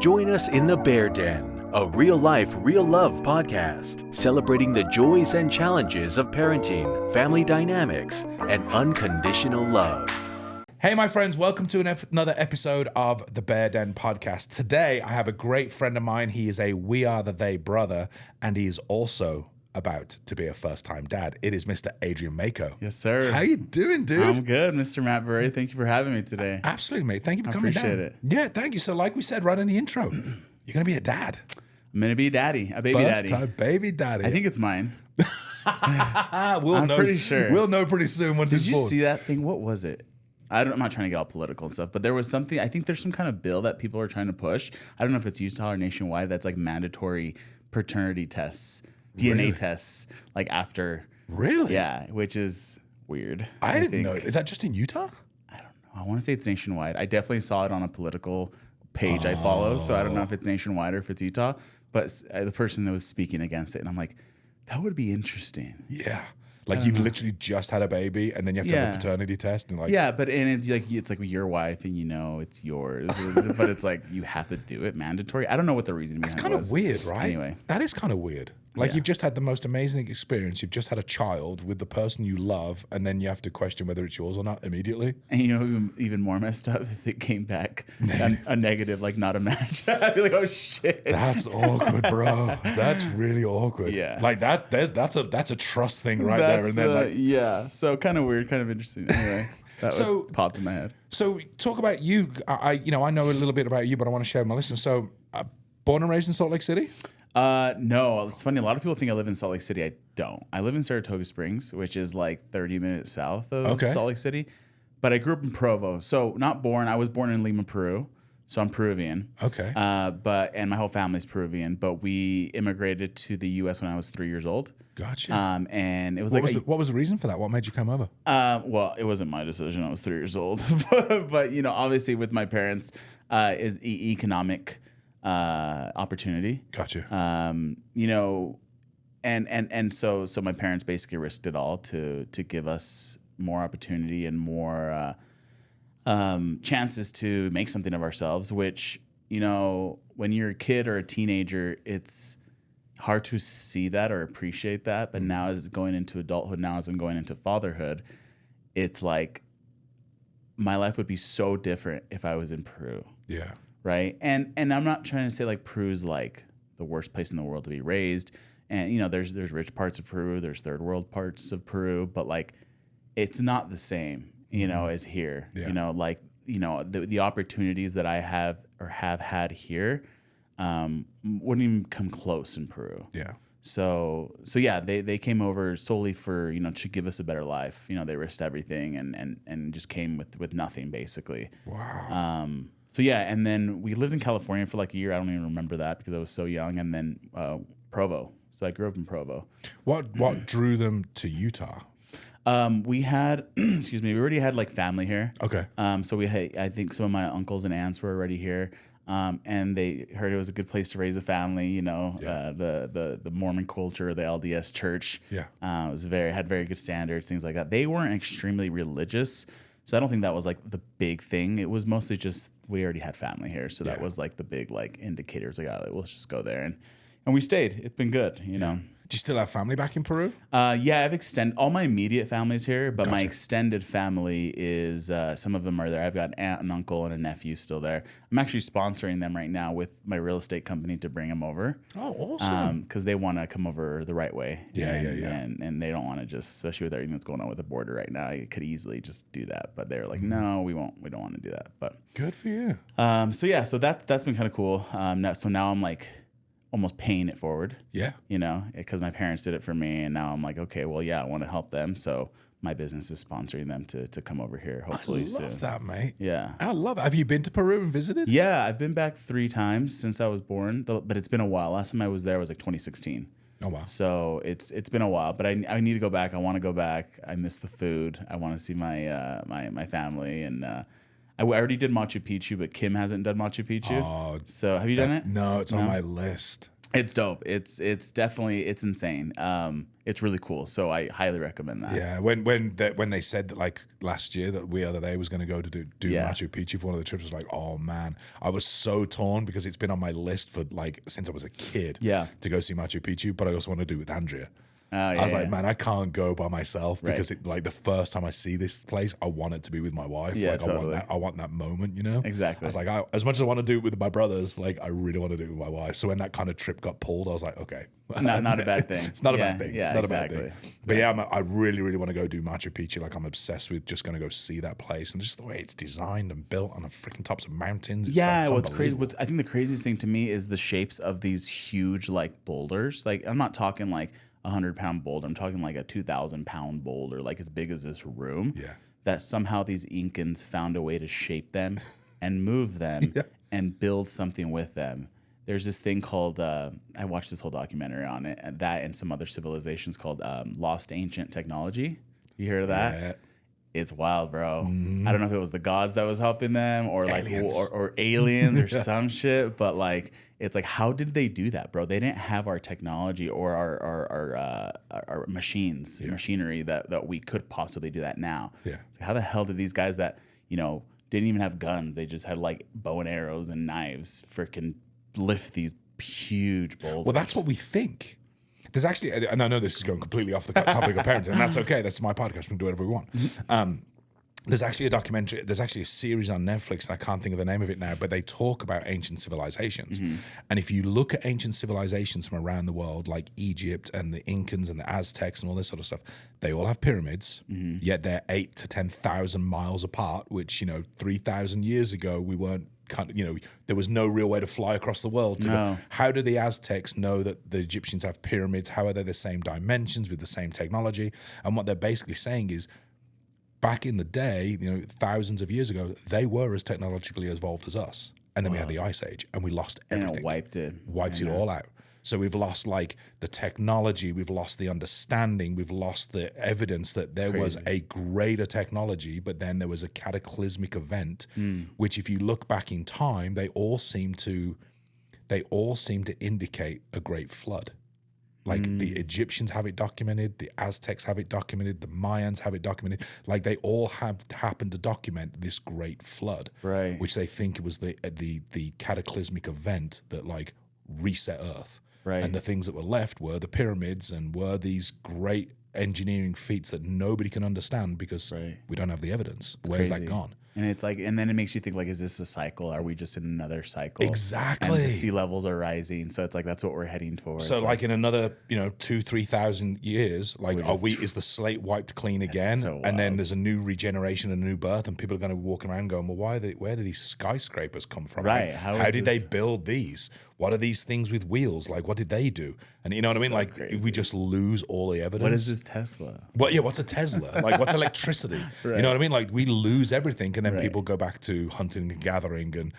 Join us in the Bear Den, a real-life, real-love podcast celebrating the joys and challenges of parenting, family dynamics, and unconditional love. Hey, my friends, welcome to another episode of the Bear Den podcast. Today, I have a great friend of mine. He is a We Are the They brother, and he is also about to be a first-time dad. It is Mr. Adrian Maco. Yes, sir. How you doing, dude? I'm good, Mr. Matt Burry. Thank you for having me today. Absolutely, mate. Thank you for coming down. Appreciate it. Yeah, thank you. So like we said right in the intro, you're going to be a dad. I'm going to be a daddy, a baby daddy. First-time baby daddy. I think it's mine. I'm pretty sure. We'll know pretty soon once it's Did you born. see that thing? What was it? I'm not trying to get all political and stuff, but there was something, I think there's some kind of bill that people are trying to push. I don't know if it's Utah or nationwide, that's like mandatory paternity tests, DNA tests, like after. Really? Yeah, which is weird. I didn't know. Is that just in Utah? I don't know. I want to say it's nationwide. I definitely saw it on a political page I follow, so I don't know if it's nationwide or if it's Utah, but the person that was speaking against it, and I'm like, that would be interesting. Yeah. Like you've literally just had a baby and then you have to have a paternity test and like it's like your wife and you know it's yours, but it's like you have to do it mandatory. I don't know what the reason behind it was. It's kind of weird, right? Anyway, that is kind of weird. Like you've just had the most amazing experience. You've just had a child with the person you love, and then you have to question whether it's yours or not immediately. And you know, even more messed up if it came back a negative, like not a match. I'd be like, oh shit, that's awkward, bro. That's really awkward. Yeah, like that's a trust thing right there. And then so kind of weird, kind of interesting. Anyway, that popped in my head. So talk about you. I know a little bit about you, but I want to share with my listeners. So born and raised in Salt Lake City. No, it's funny. A lot of people think I live in Salt Lake City. I don't. I live in Saratoga Springs, which is like 30 minutes south of Salt Lake City. But I grew up in Provo. So not born. I was born in Lima, Peru. So I'm Peruvian. Okay. And my whole family's Peruvian. But we immigrated to the U.S. when I was 3 years old. Gotcha. And it was what was the reason for that? What made you come over? Well, it wasn't my decision. I was 3 years old. but obviously with my parents, is economic opportunity. Gotcha. And so my parents basically risked it all to give us more opportunity and more chances to make something of ourselves, which, when you're a kid or a teenager, it's hard to see that or appreciate that. But now as going into adulthood, now as I'm going into fatherhood, it's like my life would be so different if I was in Peru. Yeah. Right. And I'm not trying to say like Peru's like the worst place in the world to be raised. And, there's rich parts of Peru, there's third world parts of Peru, but like it's not the same, as here. Yeah. The opportunities that I have or have had here wouldn't even come close in Peru. Yeah. So yeah, they came over solely for, to give us a better life. They risked everything and just came with nothing basically. Wow. So yeah, and then we lived in California for like a year. I don't even remember that because I was so young. And then Provo. So I grew up in Provo. What drew them to Utah? We had, we already had like family here. Okay. So I think some of my uncles and aunts were already here. And they heard it was a good place to raise a family. The Mormon culture, the LDS church. Yeah. Had very good standards, things like that. They weren't extremely religious. So I don't think that was like the big thing. It was mostly just we already had family here, so that was like the big like indicators. Like, let's just go there, and we stayed. It's been good, Do you still have family back in Peru? Yeah, I've extended all my immediate family's here, but my extended family is some of them are there. I've got an aunt and uncle and a nephew still there. I'm actually sponsoring them right now with my real estate company to bring them over. Oh, awesome! Because they want to come over the right way. Yeah. And they don't want to just, especially with everything that's going on with the border right now, you could easily just do that. But they're like, no, we won't. We don't want to do that. But good for you. So that's been kind of cool. Now I'm like almost paying it forward. Yeah. Because my parents did it for me, and now I'm like, okay, well, yeah, I want to help them. So my business is sponsoring them to come over here, hopefully soon. I love that, mate. Yeah. I love it. Have you been to Peru and visited? Yeah, I've been back 3 times since I was born, but it's been a while. Last time I was there was like 2016. Oh, wow. So it's been a while, but I need to go back. I want to go back. I miss the food. I want to see my my family, and I already did Machu Picchu, but Kim hasn't done Machu Picchu. Oh, so have you done it? No, it's on my list. It's dope. It's definitely, it's insane. It's really cool. So I highly recommend that. Yeah, when they said that like last year that We Are the They was going to go to do Machu Picchu for one of the trips, I was like, oh man, I was so torn because it's been on my list for like since I was a kid. To go see Machu Picchu, but I also want to do it with Andrea. I was like, man, I can't go by myself because it, like the first time I see this place, I want it to be with my wife. Yeah, like totally. I want that moment, you know? Exactly. I was like, as much as I want to do it with my brothers, like I really want to do it with my wife. So when that kind of trip got pulled, I was like, okay. Not a bad thing. It's not a bad thing. Yeah, not exactly. a bad thing. But yeah, I really, really want to go do Machu Picchu. Like I'm obsessed with just going to go see that place and just the way it's designed and built on the freaking tops of mountains. Yeah, what's crazy? I think the craziest thing to me is the shapes of these huge like boulders. Like I'm not talking like 100-pound boulder. I'm talking like a 2,000-pound boulder, like as big as this room. Yeah. That somehow these Incans found a way to shape them and move them and build something with them. There's this thing called, I watched this whole documentary on it, and that and some other civilizations called Lost Ancient Technology. You heard of that? Yeah. It's wild, bro. I don't know if it was the gods that was helping them or like Aliens. or aliens or some shit, but like it's like how did they do that, bro? They didn't have our technology or our machines, machinery that we could possibly do that now. Yeah. So how the hell did these guys that, you know, didn't even have guns, they just had like bow and arrows and knives freaking lift these huge boulders? Well, that's what we think. There's actually, and I know this is going completely off the topic of parenting, and that's okay. That's my podcast. We can do whatever we want. There's actually a documentary, there's actually a series on Netflix, and I can't think of the name of it now, but they talk about ancient civilizations. And if you look at ancient civilizations from around the world, like Egypt and the Incans and the Aztecs and all this sort of stuff, they all have pyramids, yet they're 8,000 to 10,000 miles apart, which, 3,000 years ago, we weren't there was no real way to fly across the world to go. How do the Aztecs know that the Egyptians have pyramids? How are they the same dimensions with the same technology? And what they're basically saying is, back in the day, thousands of years ago, they were as technologically evolved as us. And then we had the Ice Age, and we lost everything. And it wiped it all out. So we've lost like the technology, we've lost the understanding, we've lost the evidence that there was a greater technology, but then there was a cataclysmic event, which if you look back in time, they all seem to indicate a great flood. Like the Egyptians have it documented, the Aztecs have it documented, the Mayans have it documented. Like they all have happened to document this great flood, right? Which they think it was the cataclysmic event that like reset Earth. Right. And the things that were left were the pyramids and were these great engineering feats that nobody can understand because we don't have the evidence. Where's that gone? And it's like, and then it makes you think like, is this a cycle? Are we just in another cycle? Exactly. And the sea levels are rising. So it's like, that's what we're heading towards. So like in another, 2,000-3,000 years, like is the slate wiped clean again? So and then there's a new regeneration, a new birth, and people are going to be walking around going, well, where do these skyscrapers come from? Right. Like, how did they build these? What are these things with wheels? Like, what did they do? And you know what I mean? Like, we just lose all the evidence. What is this Tesla? What's a Tesla? Like, what's electricity? You know what I mean? Like, we lose everything, and then people go back to hunting and gathering and,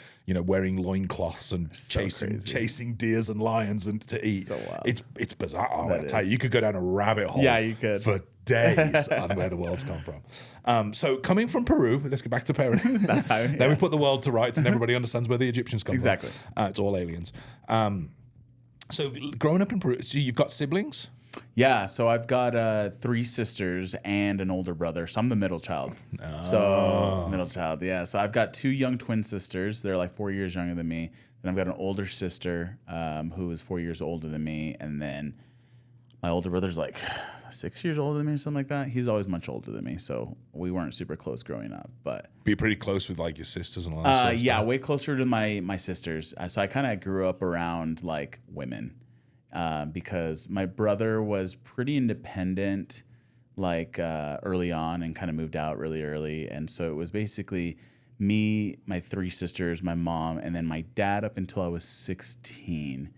wearing loincloths and chasing deers and lions and to eat. So wild. It's bizarre. Oh, I tell you could go down a rabbit hole. Yeah, you could. For days on where the world's come from. So coming from Peru, let's get back to parenting. That's how. Then we put the world to rights, and everybody understands where the Egyptians come from. Exactly. It's all aliens. So growing up in Peru, so you've got siblings? Yeah, so I've got 3 sisters and an older brother. So I'm the middle child. So middle child, yeah. So I've got 2 young twin sisters. They're like 4 years younger than me. Then I've got an older sister who is 4 years older than me. And then my older brother's like 6 years older than me or something like that. He's always much older than me, so we weren't super close growing up. But be pretty close with like your sisters and all that sort of yeah, stuff. way closer to my sisters. So I kind of grew up around like women. Because my brother was pretty independent, like early on, and kind of moved out really early, and so it was basically me, my 3 sisters, my mom, and then my dad up until I was 16.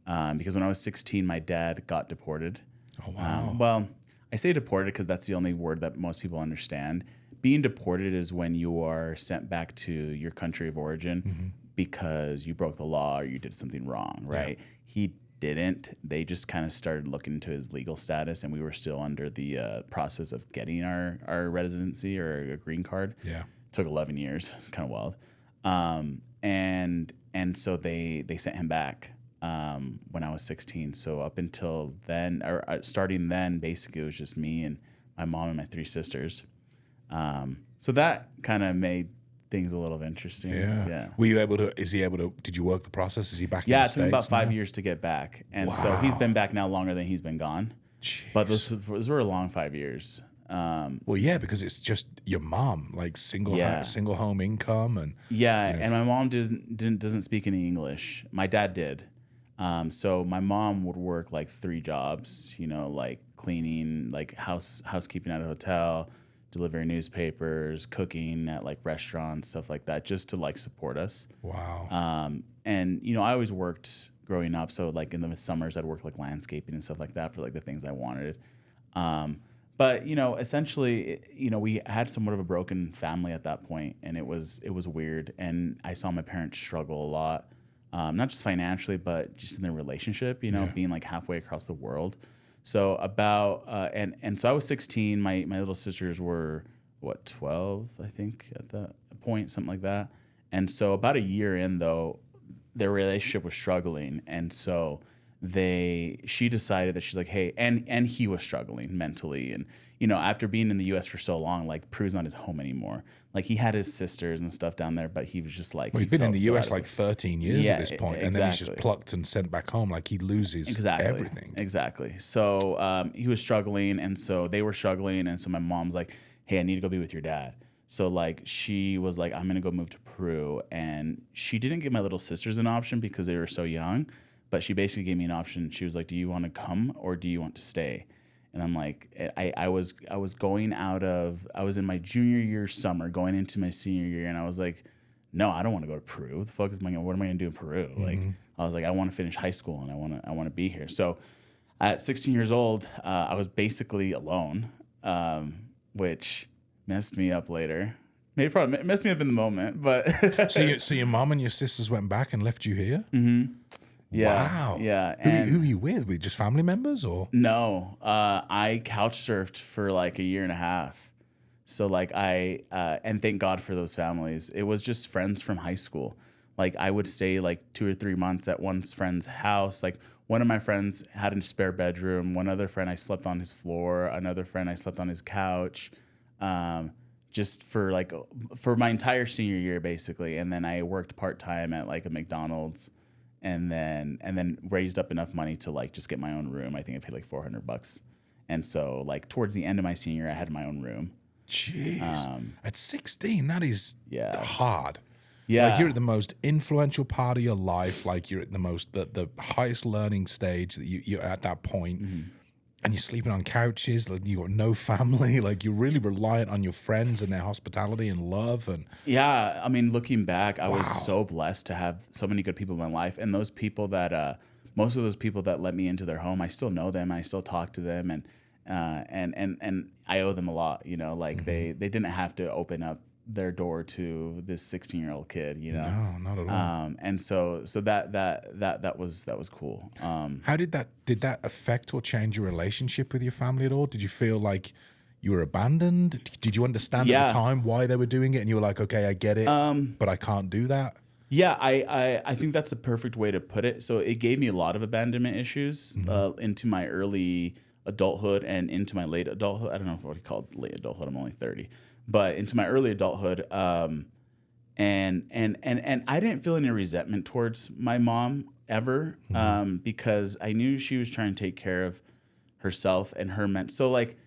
Because when I was 16, my dad got deported. Oh wow! Well, I say deported because that's the only word that most people understand. Being deported is when you are sent back to your country of origin because you broke the law or you did something wrong, right? Yeah. He didn't. They just kind of started looking into his legal status, and we were still under the process of getting our residency or a green card. Yeah, it took 11 years. It's kind of wild. And so they sent him back, when I was 16. So up until then, or starting then, basically it was just me and my mom and my 3 sisters. So that kind of made things a little interesting. Yeah. Were you able to? Is he able to? Did you work the process? Is he back? Yeah, in the it took him about States 5 now? years to get back, and so he's been back now longer than he's been gone. Jeez. But those were a long 5 years. Well, yeah, because it's just your mom, like single home income, and and my mom doesn't speak any English. My dad did, so my mom would work like 3 jobs, like cleaning, like housekeeping at a hotel, delivering newspapers, cooking at like restaurants, stuff like that, just to like support us. Wow. And I always worked growing up, so like in the summers I'd work like landscaping and stuff like that for like the things I wanted. But essentially, we had somewhat of a broken family at that point, and it was weird. And I saw my parents struggle a lot, not just financially, but just in their relationship. Being like halfway across the world. So and so I was 16. My little sisters were 12, I think, at that point, something like that. And so about a year in, though, their relationship was struggling, and so she decided that she's like, hey, and he was struggling mentally, and after being in the U.S. for so long, like Peru's not his home anymore. Like he had his sisters and stuff down there, but he was just like, well, he's been in the U.S. like 13 years at this point, and then he's just plucked and sent back home. Like he loses everything. Exactly. So he was struggling, and so they were struggling, and so my mom's like, hey, I need to go be with your dad. So like she was like, I'm gonna go move to Peru, and she didn't give my little sisters an option because they were so young. But she basically gave me an option. She was like, do you want to come or do you want to stay? And I'm like, I was in my junior year summer going into my senior year. And I was like, no, I don't want to go to Peru. What am I going to do in Peru? Mm-hmm. Like, I was like, I want to finish high school and I want to be here. So at 16 years old, I was basically alone, which messed me up later. Maybe probably messed me up in the moment, but. So your mom and your sisters went back and left you here? Mm-hmm. Yeah. Wow. Yeah. Who are you with? With just family members or? No. I couch surfed for like a year and a half. So like and thank God for those families. It was just friends from high school. Like I would stay like 2 or 3 months at one friend's house. Like one of my friends had a spare bedroom. One other friend I slept on his floor. Another friend I slept on his couch. Just for my entire senior year basically. And then I worked part-time at like a McDonald's. And then raised up enough money to like just get my own room. I think I paid like $400. And so like towards the end of my senior year, I had my own room. Jeez. At 16, that is hard. Yeah. Like you're at the most influential part of your life. Like you're at the highest learning stage that you're at that point. Mm-hmm. And you're sleeping on couches, like you got no family, like you're really reliant on your friends and their hospitality and love. And yeah, I mean, looking back, I was so blessed to have so many good people in my life, and those people that, most of those people that let me into their home, I still know them, and I still talk to them, and I owe them a lot. Like they didn't have to open up their door to this 16-year-old kid. No, not at all. And so that was cool. How did that affect or change your relationship with your family at all? Did you feel like you were abandoned? Did you understand at the time why they were doing it, and you were like, okay, I get it, but I can't do that? Yeah, I think that's a perfect way to put it. So it gave me a lot of abandonment issues into my early adulthood and into my late adulthood. I don't know what you call late adulthood. I'm only 30. But into my early adulthood, and I didn't feel any resentment towards my mom ever, because I knew she was trying to take care of herself and her so like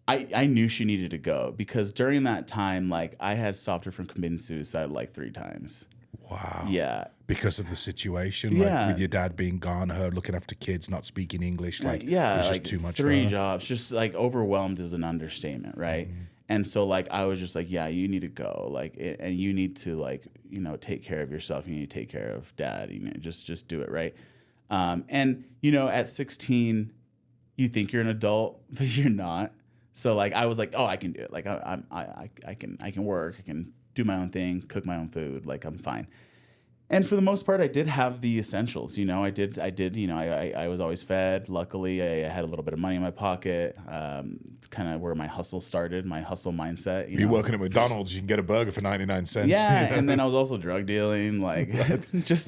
I knew she needed to go, because during that time, like I had stopped her from committing suicide like 3 times. Wow. Yeah. Because of the situation, like with your dad being gone, her looking after kids, not speaking English, like it was just too much. 3 for her. jobs, just like overwhelmed is an understatement, right? Mm-hmm. And so like I was just like, yeah, you need to go, like, and you need to like, take care of yourself. You need to take care of dad. Just do it, right? And at 16, you think you're an adult, but you're not. So like I was like, oh, I can do it. Like I can work. I can do my own thing, cook my own food. Like I'm fine. And for the most part, I did have the essentials. You know, I did. You know, I was always fed. Luckily, I had a little bit of money in my pocket. It's kind of where my hustle started, my hustle mindset. You're working at McDonald's, you can get a burger for 99 cents. Yeah, and then I was also drug dealing, like just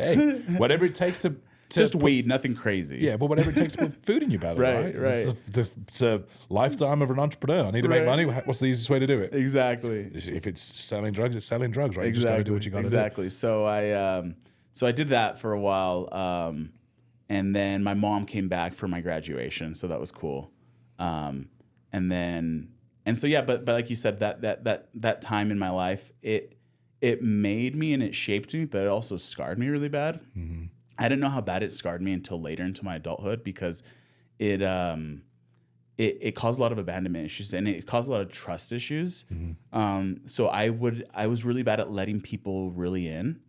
whatever it takes to just weed, nothing crazy. Yeah, but whatever it takes to put food in your belly, right? Right. It's a lifetime of an entrepreneur. I need to make money. What's the easiest way to do it? Exactly. If it's selling drugs, it's selling drugs, right? You just got to do what you got to do. Exactly. So I did that for a while, and then my mom came back for my graduation, so that was cool. But like you said, that time in my life, it made me and it shaped me, but it also scarred me really bad. Mm-hmm. I didn't know how bad it scarred me until later into my adulthood, because it caused a lot of abandonment issues, and it caused a lot of trust issues. Mm-hmm. So I was really bad at letting people really in.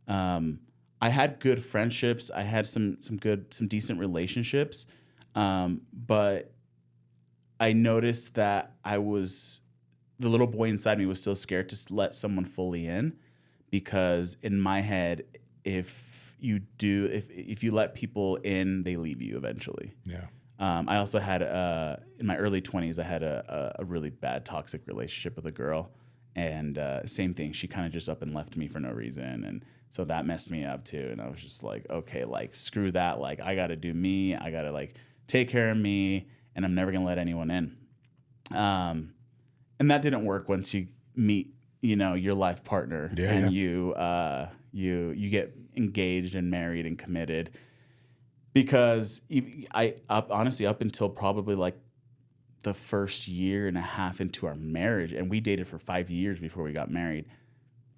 I had good friendships. I had some decent relationships. But I noticed that the little boy inside me was still scared to let someone fully in, because in my head, if you let people in, they leave you eventually. Yeah. I also had in my early 20s, I had a really bad toxic relationship with a girl, and same thing. She kind of just up and left me for no reason, and so that messed me up too. And I was just like, okay, like screw that. Like I got to do me. I got to like take care of me, and I'm never gonna let anyone in. And that didn't work once you meet, your life partner, you get engaged and married and committed, because honestly up until probably like the first year and a half into our marriage, and we dated for 5 years before we got married,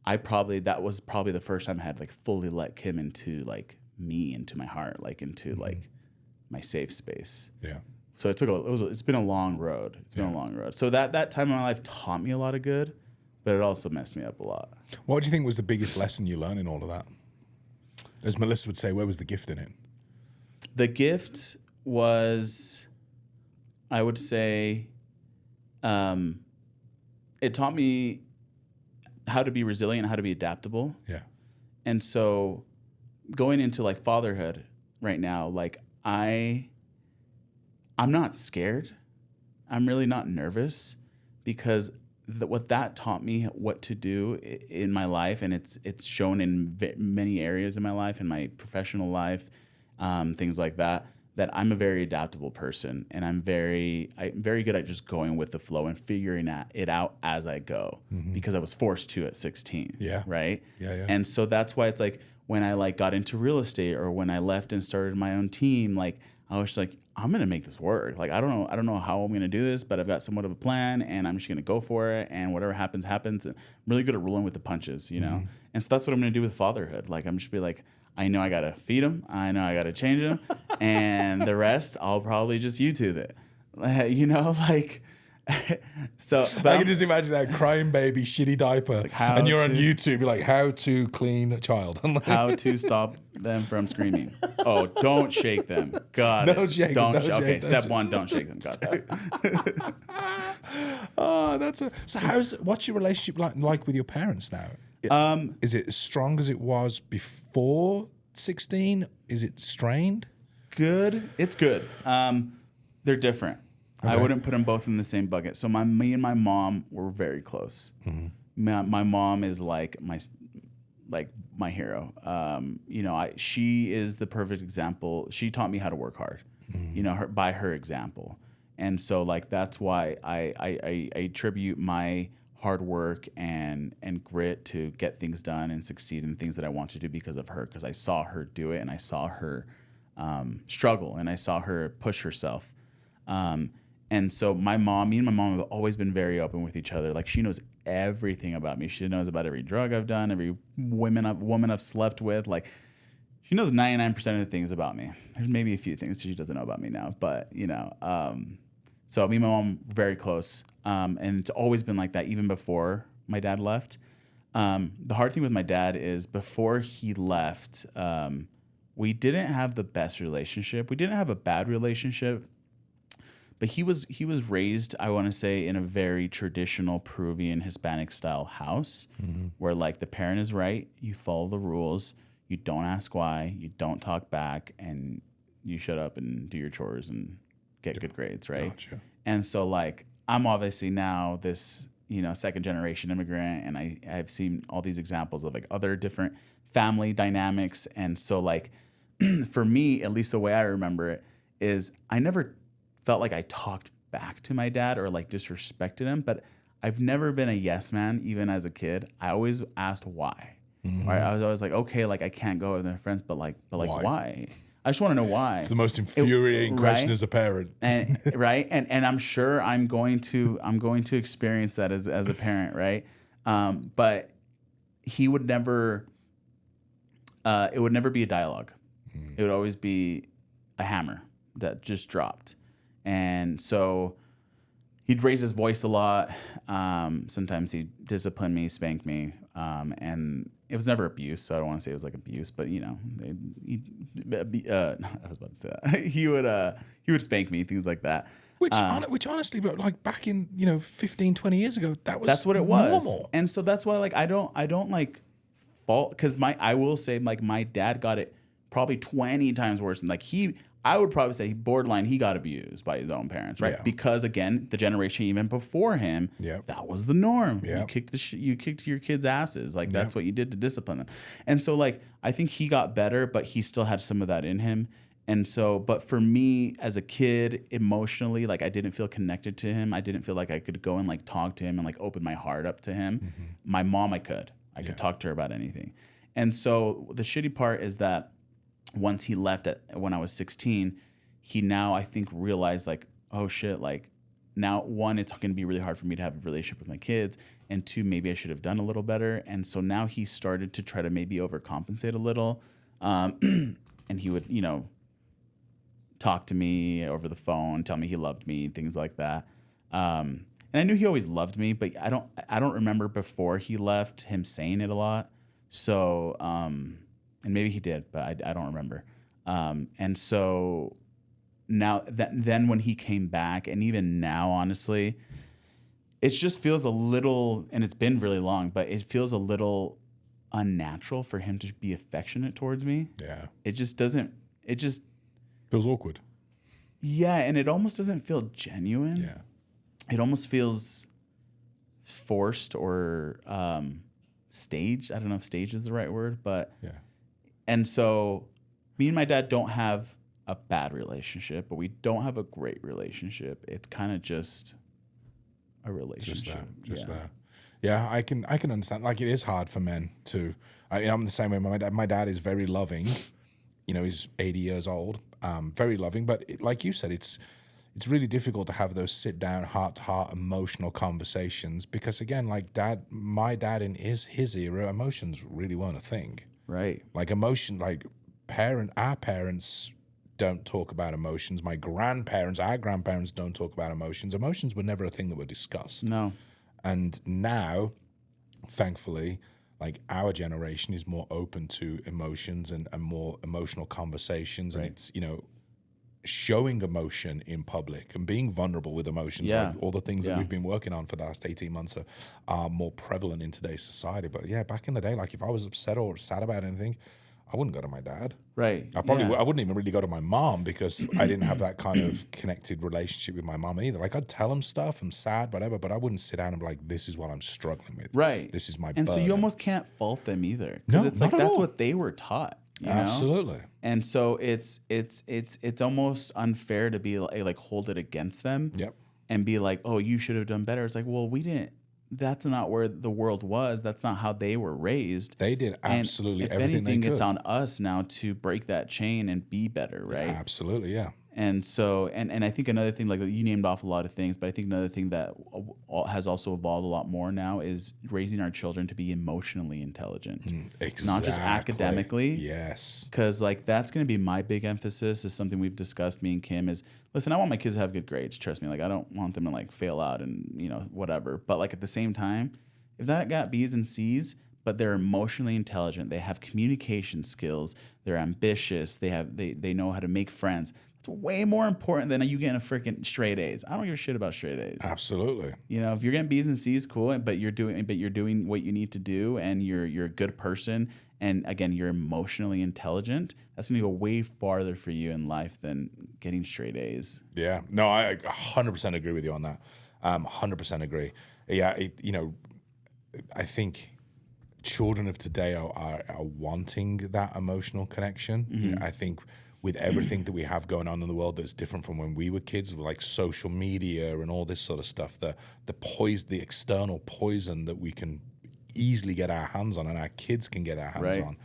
that was probably the first time I had like fully let Kim into like me, into my heart, like into like my safe space. Yeah. So it's been a long road. It's been a long road. So that time in my life taught me a lot of good, but it also messed me up a lot. What do you think was the biggest lesson you learned in all of that? As Melissa would say, where was the gift in it? The gift was, I would say, it taught me how to be resilient, how to be adaptable. Yeah. And so going into like fatherhood right now, like I'm not scared. I'm really not nervous, because what that taught me what to do in my life, and it's shown in many areas in my life, in my professional life, things like that I'm a very adaptable person, and I'm very good at just going with the flow and figuring it out as I go, because I was forced to at 16. Yeah. Right. Yeah. And so that's why it's like when I like got into real estate, or when I left and started my own team, like I was like, I'm gonna make this work. Like I don't know how I'm gonna do this, but I've got somewhat of a plan, and I'm just gonna go for it, and whatever happens, happens. And I'm really good at rolling with the punches, And so that's what I'm gonna do with fatherhood. Like I'm just be like, I know I gotta feed him, I know I gotta change him, and the rest I'll probably just YouTube it. So but I can just imagine that crying baby, shitty diaper, like and you're on YouTube, you're like, how to clean a child. How to stop them from screaming. Oh, don't shake them. Got Don't it. shake Don't them. sh- Don't okay, shake step them. one, don't shake them. Got that. Oh, so what's your relationship like with your parents now? Is it as strong as it was before 16? Is it strained? Good. It's good. They're different. Okay. I wouldn't put them both in the same bucket. So me and my mom were very close. Mm-hmm. My mom is like my hero. She is the perfect example. She taught me how to work hard. Mm-hmm. By her example, and so like that's why I attribute my hard work and grit to get things done and succeed in things that I want to do because of her. Because I saw her do it, and I saw her struggle, and I saw her push herself. And so me and my mom have always been very open with each other. Like she knows everything about me. She knows about every drug I've done, every woman I've slept with. Like she knows 99% of the things about me. There's maybe a few things she doesn't know about me now, but so me and my mom very close. And it's always been like that, even before my dad left. The hard thing with my dad is before he left, we didn't have the best relationship. We didn't have a bad relationship. But he was raised, I want to say, in a very traditional Peruvian Hispanic style house, where like the parent is right, you follow the rules, you don't ask why, you don't talk back, and you shut up and do your chores and get good grades, right? Gotcha. And so like I'm obviously now this, second generation immigrant, and I've seen all these examples of like other different family dynamics. And so like for me, at least the way I remember it is I never felt like I talked back to my dad or like disrespected him, but I've never been a yes man, even as a kid. I always asked why. Right? I was always like, okay, like I can't go with my friends, but why? I just want to know why. It's the most infuriating question as a parent. And right. And I'm sure I'm going to experience that as a parent, right? But he would never it would never be a dialogue. It would always be a hammer that just dropped. And so he'd raise his voice a lot. Sometimes he'd discipline me, spank me. And it was never abuse, so I don't want to say it was like abuse, but I was about to say that. He would spank me, things like that. Which honestly, but like back in 15, 20 years ago, that's what it was. Normal. And so that's why like I don't like fault, because I will say like my dad got it probably 20 times worse than I would probably say borderline he got abused by his own parents, right? Yeah. Because again, the generation even before him, that was the norm. Yeah. You kicked your kids' asses. Like that's what you did to discipline them. And so like I think he got better, but he still had some of that in him. And so, but for me as a kid, emotionally, like I didn't feel connected to him. I didn't feel like I could go and like talk to him and like open my heart up to him. Mm-hmm. My mom, I could talk to her about anything. And so the shitty part is that once he left when I was 16, he now I think realized like, oh shit, like now one, it's going to be really hard for me to have a relationship with my kids, and two, maybe I should have done a little better. And so now he started to try to maybe overcompensate a little, and he would talk to me over the phone, tell me he loved me, things like that. And I knew he always loved me, but I don't remember before he left him saying it a lot. So and maybe he did, but I don't remember. And so now then when he came back, and even now, honestly, it just feels a little, and it's been really long, but it feels a little unnatural for him to be affectionate towards me. Yeah. It just feels awkward. Yeah, and it almost doesn't feel genuine. Yeah. It almost feels forced or staged. I don't know if stage is the right word, but yeah. And so me and my dad don't have a bad relationship, but we don't have a great relationship. It's kind of just a relationship. Just that. Yeah, I can understand. Like, it is hard for men to. I'm the same way. My dad is very loving. He's 80 years old. Very loving, but like you said, it's really difficult to have those sit down, heart to heart, emotional conversations, because again, like my dad in his era, emotions really weren't a thing. Right. Like our parents don't talk about emotions. Our grandparents don't talk about emotions. Emotions were never a thing that were discussed. No. And now, thankfully, like our generation is more open to emotions and more emotional conversations. Right. And it's, showing emotion in public and being vulnerable with emotions. Yeah. Like all the things that we've been working on for the last 18 months are more prevalent in today's society. But yeah, back in the day, like if I was upset or sad about anything, I wouldn't go to my dad. Right. I wouldn't even really go to my mom, because I didn't have that kind of connected relationship with my mom either. Like I'd tell him stuff, I'm sad, whatever, but I wouldn't sit down and be like, this is what I'm struggling with. Right. This is my burden. So you almost can't fault them either. No, it's like that's what they were taught. Absolutely. And so it's almost unfair to be like hold it against them. Yep. And be like, oh, you should have done better. It's like, well, we didn't. That's not where the world was. That's not how they were raised. They did absolutely and everything they could. If anything, it's on us now to break that chain and be better, right? Absolutely, yeah. And so, and I think another thing, like you named off a lot of things, but I think another thing that has also evolved a lot more now is raising our children to be emotionally intelligent. Exactly. Not just academically. Yes. Because like that's going to be my big emphasis, is something we've discussed, me and Kim, is listen, I want my kids to have good grades. Trust me. Like I don't want them to like fail out and whatever. But like at the same time, if that got B's and C's, but they're emotionally intelligent, they have communication skills, they're ambitious, they know how to make friends. It's way more important than you getting a freaking straight A's. I don't give a shit about straight A's. Absolutely. If you're getting B's and C's, cool, but you're doing what you need to do, and you're a good person, and again, you're emotionally intelligent, that's going to go way farther for you in life than getting straight A's. Yeah. No, I 100% agree with you on that. 100% agree. Yeah, I think children of today are wanting that emotional connection. You know, I think with everything that we have going on in the world that's different from when we were kids, like social media and all this sort of stuff, the external poison that we can easily get our hands on and our kids can get our hands on,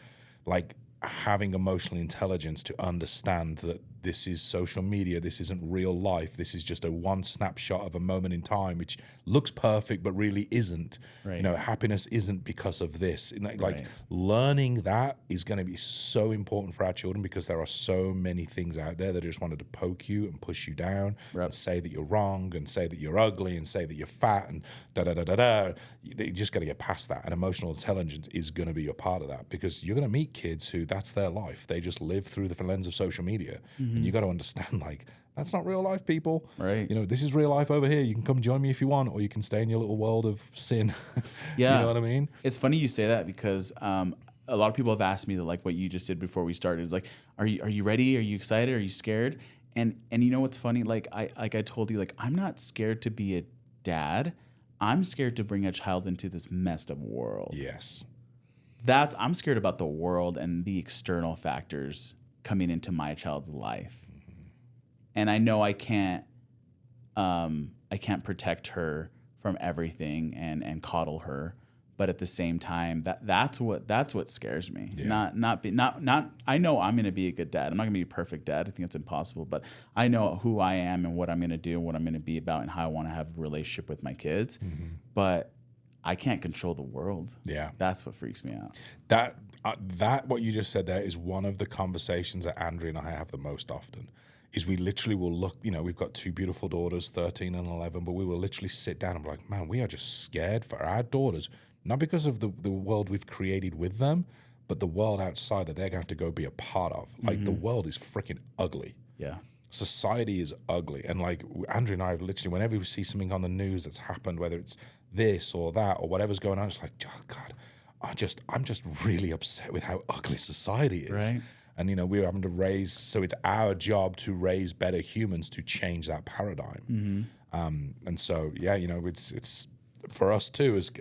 like having emotional intelligence to understand that this is social media, this isn't real life, this is just a one snapshot of a moment in time which looks perfect but really isn't. You know, happiness isn't because of this. Like learning that is going to be so important for our children, because there are so many things out there that just wanted to poke you and push you down and say that you're wrong and say that you're ugly and say that you're fat and da-da-da-da-da. You just got to get past that, and emotional intelligence is going to be a part of that, because you're going to meet kids who that's their life. They just live through the lens of social media. And you got to understand, like, that's not real life, people. You know, this is real life over here. You can come join me if you want, or you can stay in your little world of sin. You know what I mean? It's funny you say that, because a lot of people have asked me that, like what you just did before we started. It's like, are you ready? Are you excited? Are you scared? And you know what's funny? Like I told you, like, I'm not scared to be a dad. I'm scared to bring a child into this messed up world. Yes. I'm scared about the world and the external factors coming into my child's life. And I know I can't protect her from everything and coddle her, but at the same time, that's what scares me. Not I know I'm going to be a good dad. I'm not going to be a perfect dad. I think it's impossible, but I know who I am and what I'm going to do and what I'm going to be about and how I want to have a relationship with my kids. But I can't control the world. Yeah. That's what freaks me out. That what you just said there is one of the conversations that Andrea and I have the most often. Is we literally will look, you know, we've got two beautiful daughters, 13 and 11, but we will literally sit down and be like, man, we are just scared for our daughters, not because of the world we've created with them, but the world outside that they're going to have to go be a part of. Like, the world is freaking ugly. Yeah. Society is ugly. And like Andrea and I have literally, whenever we see something on the news that's happened, whether it's this or that or whatever's going on, it's like, oh God, I'm just really upset with how ugly society is. Right. And, you know, we're having to raise, so it's our job to raise better humans to change that paradigm. And so, yeah, you know, it's for us too, as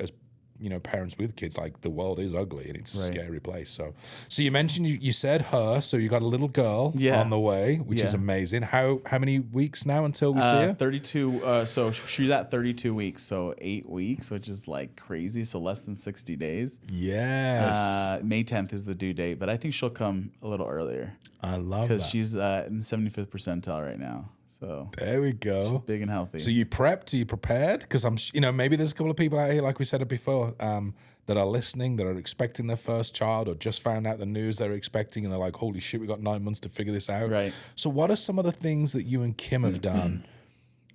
you know, parents with kids, like, the world is ugly and it's a scary place. So you mentioned, you said her, so you got a little girl on the way, which is amazing. How many weeks now until we see her? 32. So she's at 32 weeks, so 8 weeks, which is like crazy. So less than 60 days. Yes. May 10th is the due date, but I think she'll come a little earlier. I love that. Because she's in the 75th percentile right now. So there we go. She's big and healthy. So you prepped? Are you prepared? Because you know, maybe there's a couple of people out here, like we said it before, that are listening, that are expecting their first child, or just found out the news they're expecting, and they're like, "Holy shit, we got 9 months to figure this out." Right. So, what are some of the things that you and Kim have done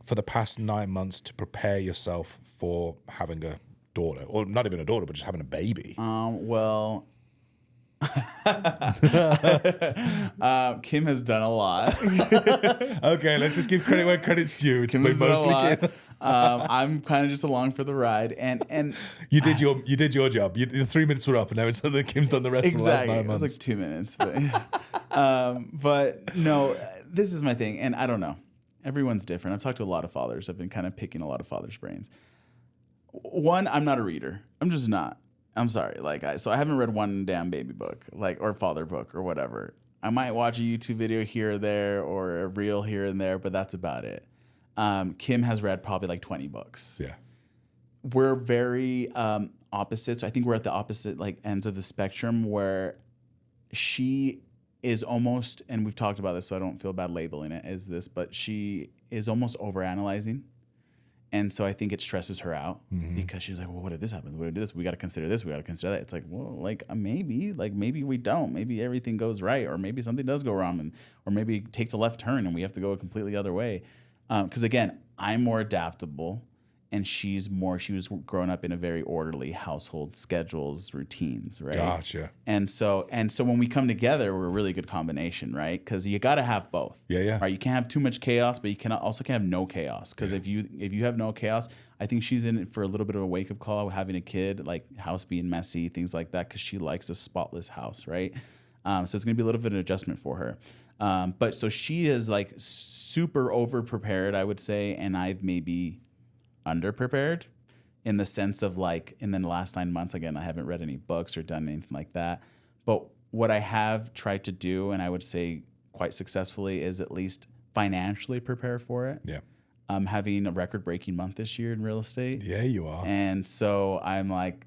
for the past 9 months to prepare yourself for having a daughter, or not even a daughter, but just having a baby? Well. Kim has done a lot. Okay, let's just give credit where credit's due. It's mostly Kim. I'm kind of just along for the ride, and you did your job. The 3 minutes were up, and now it's that Kim's done the rest of the last 9 months. It was like 2 minutes, but no, this is my thing, and I don't know. Everyone's different. I've talked to a lot of fathers. I've been kind of picking a lot of fathers' brains. One, I'm not a reader. I'm just not. I'm sorry. So I haven't read one damn baby book, or father book or whatever. I might watch a YouTube video here or there, or a reel here and there, but that's about it. Kim has read probably like 20 books. Yeah. We're very opposite. So I think we're at the opposite ends of the spectrum, where she is almost, and we've talked about this, so I don't feel bad labeling it as this, but she is almost overanalyzing. And so I think it stresses her out because she's like, well, what if this happens? What if this? We got to consider this. We got to consider that. It's like, well, maybe we don't. Maybe everything goes right, or maybe something does go wrong, or maybe it takes a left turn and we have to go a completely other way. Because again, I'm more adaptable, and she was growing up in a very orderly household, schedules, routines, right? Gotcha. And so when we come together, we're a really good combination, right? Because you got to have both. Yeah. Right. You can't have too much chaos, but you can also can't have no chaos. Because if you have no chaos, I think she's in it for a little bit of a wake up call, having a kid, like house being messy, things like that, because she likes a spotless house, right? So it's gonna be a little bit of an adjustment for her. But so she is like super over prepared, I would say, and I've maybe underprepared in the sense of like, in the last 9 months, again, I haven't read any books or done anything like that. But what I have tried to do, and I would say quite successfully, is at least financially prepare for it. Yeah. I'm having a record-breaking month this year in real estate. Yeah, you are. And so I'm like,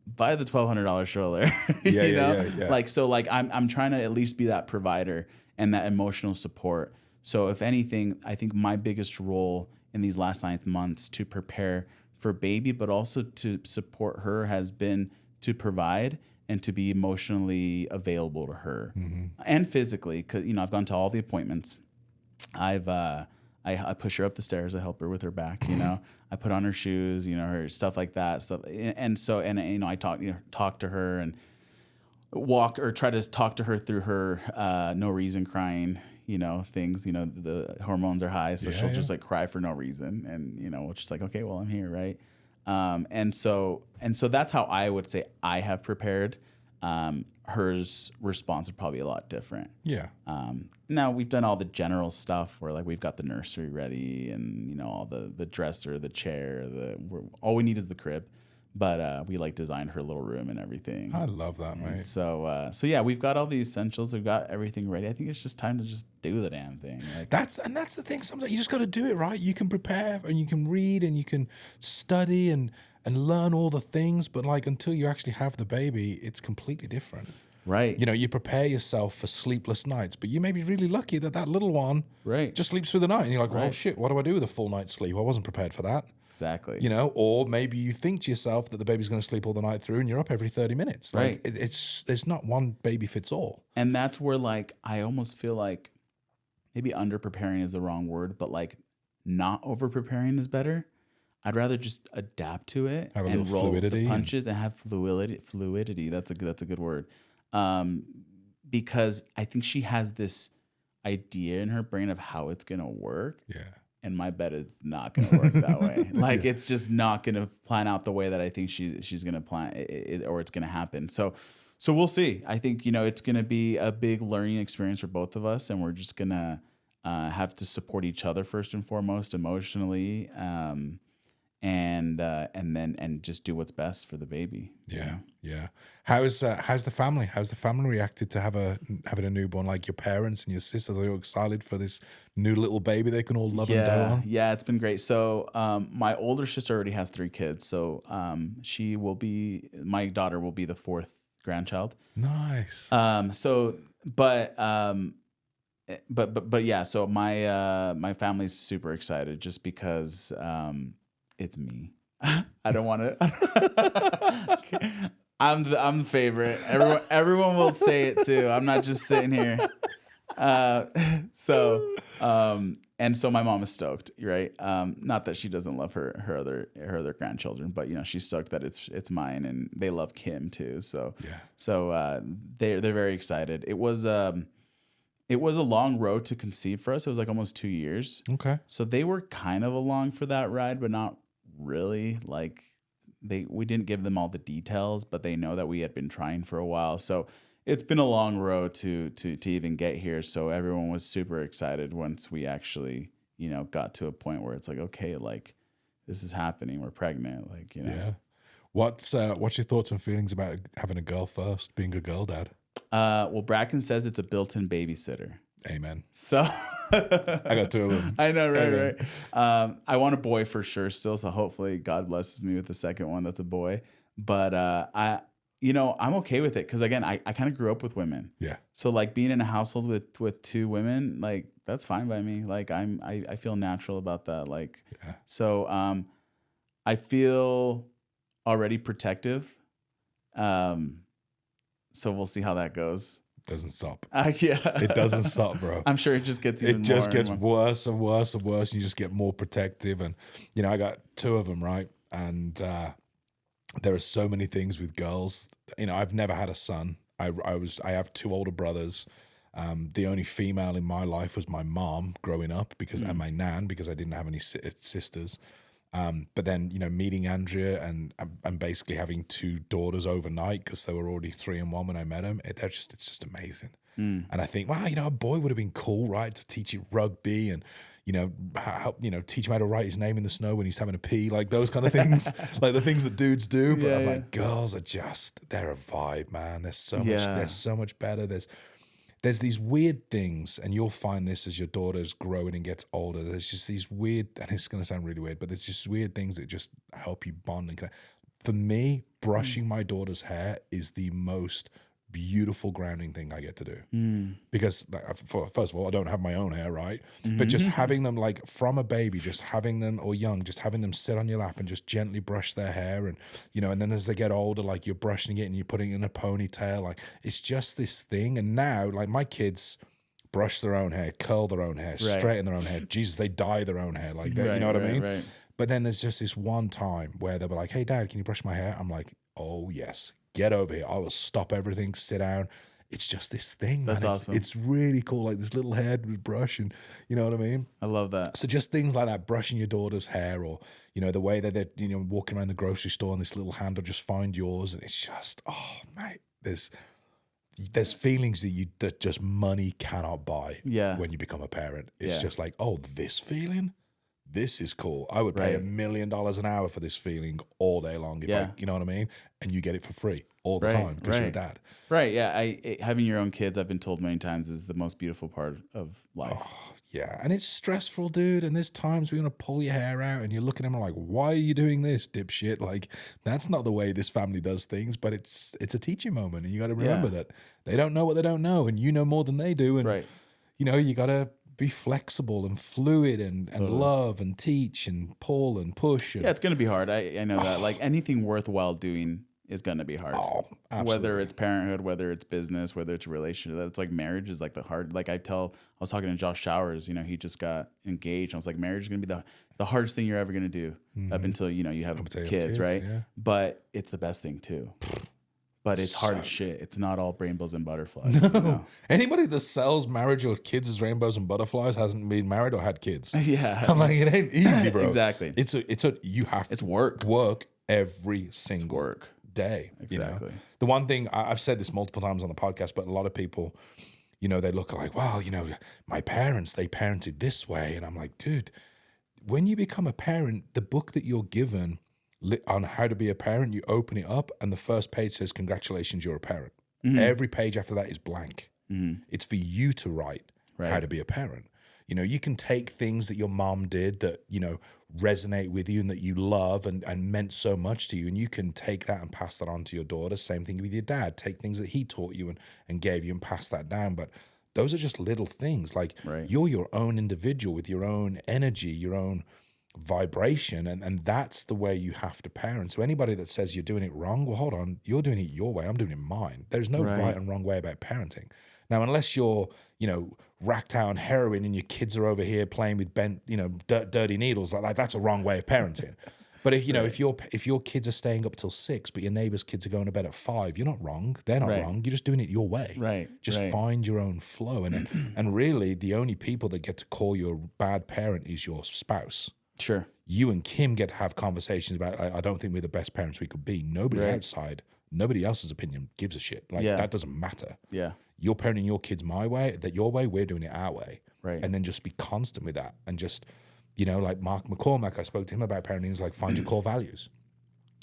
buy the $1,200 stroller. Yeah. Like, so like I'm trying to at least be that provider and that emotional support. So if anything, I think my biggest role in these last 9 months to prepare for baby, but also to support her, has been to provide and to be emotionally available to her and physically. Because, I've gone to all the appointments. I push her up the stairs. I help her with her back. I put on her shoes. Her stuff like that. I talk to her and walk or try to talk to her through her no reason crying. Things. The hormones are high, so she'll just like cry for no reason, and it's just like, okay, well, I'm here, right? And so that's how I would say I have prepared. Hers response would probably be a lot different. Yeah. Now we've done all the general stuff where like we've got the nursery ready and all the dresser, the chair, all we need is the crib, but we like designed her little room and everything. I love that, mate. And so yeah, we've got all the essentials. We've got everything ready. I think it's just time to just do the damn thing. Like, That's the thing. Sometimes you just got to do it, right? You can prepare and you can read and you can study and learn all the things, but like until you actually have the baby, it's completely different. right. You prepare yourself for sleepless nights, but you may be really lucky that little one Right. just sleeps through the night, and you're like, well, Right. shit, what do I do with a full night's sleep? I wasn't prepared for that. Exactly. Or maybe you think to yourself that the baby's going to sleep all the night through, and you're up every 30 minutes. Like, Right. It's not one baby fits all. And that's where like I almost feel like maybe under preparing is the wrong word, but like not over preparing is better. I'd rather just adapt to it Have a and little roll with fluidity the punches and have fluidity. That's a good word. Because I think she has this idea in her brain of how it's gonna work. Yeah. And my bet is not going to work that way. Like it's just not going to plan out the way that I think she's going to plan it, or it's going to happen. So we'll see. I think, it's going to be a big learning experience for both of us, and we're just going to have to support each other first and foremost emotionally, and just do what's best for the baby. Yeah. Yeah. How's the family? How's the family reacted to having a newborn? Like your parents and your sisters, are you excited for this new little baby they can all love and dote on? Yeah, it's been great. So my older sister already has 3 kids. So my daughter will be the 4th grandchild. Nice. But yeah, so my family's super excited just because it's me. I don't want to. I'm the favorite. Everyone will say it too. I'm not just sitting here. And so my mom is stoked, right? Not that she doesn't love her other grandchildren, but she's stoked that it's mine, and they love Kim too. So Yeah. So they're very excited. It was a long road to conceive for us. It was like almost 2 years. Okay. So they were kind of along for that ride, but not really. Like we didn't give them all the details, but they know that we had been trying for a while. So it's been a long road to even get here. So everyone was super excited once we actually, got to a point where it's like, okay, like this is happening. We're pregnant. Like, Yeah. What's your thoughts and feelings about having a girl first, being a girl dad? Well, Bracken says it's a built-in babysitter. Amen. So I got 2 of them. I know, right, Amen. right. I want a boy for sure still. So hopefully God blesses me with the second one that's a boy. But I'm okay with it because again, I kind of grew up with women. Yeah. So like being in a household with 2 women, like that's fine by me. Like I feel natural about that. Like, Yeah. so I feel already protective. So we'll see how that goes. doesn't stop. Yeah. It doesn't stop, bro. I'm sure it just gets even It just more gets and more. worse and worse and worse, and you just get more protective. And I got two of them, right? And there are so many things with girls. I've never had a son. I have two older brothers. The only female in my life was my mom growing up and my nan, because I didn't have any sisters. But then, meeting Andrea and basically having two daughters overnight, because they were already 3 and 1 when I met them. It's just amazing. And I think, wow, a boy would have been cool, right? To teach you rugby and, help, teach him how to write his name in the snow when he's having a pee, like those kind of things, like the things that dudes do. But I'm like, girls are they're a vibe, man. They're so much better. There's these weird things, and you'll find this as your daughter's growing and gets older. There's just these weird, and it's going to sound really weird, but there's just weird things that just help you bond and connect. For me, brushing my daughter's hair is the most beautiful grounding thing I get to do. Because first of all, I don't have my own hair, right? But just having them, like from a baby, just having them, or young, just having them sit on your lap and just gently brush their hair. And, and then as they get older, like you're brushing it and you're putting it in a ponytail. Like it's just this thing. And now, like my kids brush their own hair, curl their own hair, straighten their own hair. Jesus, they dye their own hair. Like that, you know what I mean? Right. But then there's just this one time where they'll be like, hey, Dad, can you brush my hair? I'm like, oh, yes. Get over here. I will stop everything, sit down. It's just this thing, man. That's awesome. It's really cool, like this little head with brush, and you know what I mean? I love that. So just things like that, brushing your daughter's hair, or, the way that they're, walking around the grocery store and this little hand will just find yours. And it's just, oh, mate, there's feelings that just money cannot buy when you become a parent. It's just like, oh, this feeling? This is cool. I would pay $1 million an hour for this feeling all day long. You know what I mean? And you get it for free all the time because you're a dad. Right. Yeah. Having your own kids, I've been told many times, is the most beautiful part of life. Oh, yeah. And it's stressful, dude. And there's times we're going to pull your hair out and you look at them and like, why are you doing this, dipshit? Like, that's not the way this family does things, but it's a teaching moment. And you got to remember that they don't know what they don't know. And you know more than they do. And, you got to be flexible and fluid and love and teach and pull and push. And, it's going to be hard. I know that. Like anything worthwhile doing is going to be hard. Oh, absolutely. Whether it's parenthood, whether it's business, whether it's a relationship. That's like marriage is like the hard. Like I was talking to Josh Showers, he just got engaged. I was like, marriage is going to be the hardest thing you're ever going to do up until, you have kids, right? Yeah. But it's the best thing too. But it's hard as shit. It's not all rainbows and butterflies. No. Anybody that sells marriage or kids as rainbows and butterflies hasn't been married or had kids. Yeah. I'm like, it ain't easy, bro. Exactly. It's work every single day. Exactly. The one thing, I've said this multiple times on the podcast, but a lot of people, they look like, well, my parents, they parented this way. And I'm like, dude, when you become a parent, the book that you're given on how to be a parent, you open it up and the first page says, congratulations, you're a parent. Every page after that is blank. It's for you to write how to be a parent. You can take things that your mom did that, resonate with you and that you love and meant so much to you, and you can take that and pass that on to your daughter. Same thing with your dad. Take things that he taught you and gave you and pass that down. But those are just little things. Like you're your own individual with your own energy, your own vibration, and that's the way you have to parent. So anybody that says you're doing it wrong, well, hold on, you're doing it your way, I'm doing it mine. There's no right and wrong way about parenting. Now, unless you're, racked out on heroin and your kids are over here playing with bent, dirty needles, like that's a wrong way of parenting. But if if your kids are staying up till 6, but your neighbor's kids are going to bed at 5, you're not wrong. They're not wrong. You're just doing it your way. Right. Just find your own flow. And really, the only people that get to call you a bad parent is your spouse. Sure. You and Kim get to have conversations about, I don't think we're the best parents we could be. Nobody outside, nobody else's opinion gives a shit. Like that doesn't matter. Yeah. You're parenting your kids my way, that your way, we're doing it our way. Right. And then just be constant with that. And just, like Mark McCormack, I spoke to him about parenting. He's like, find your core values.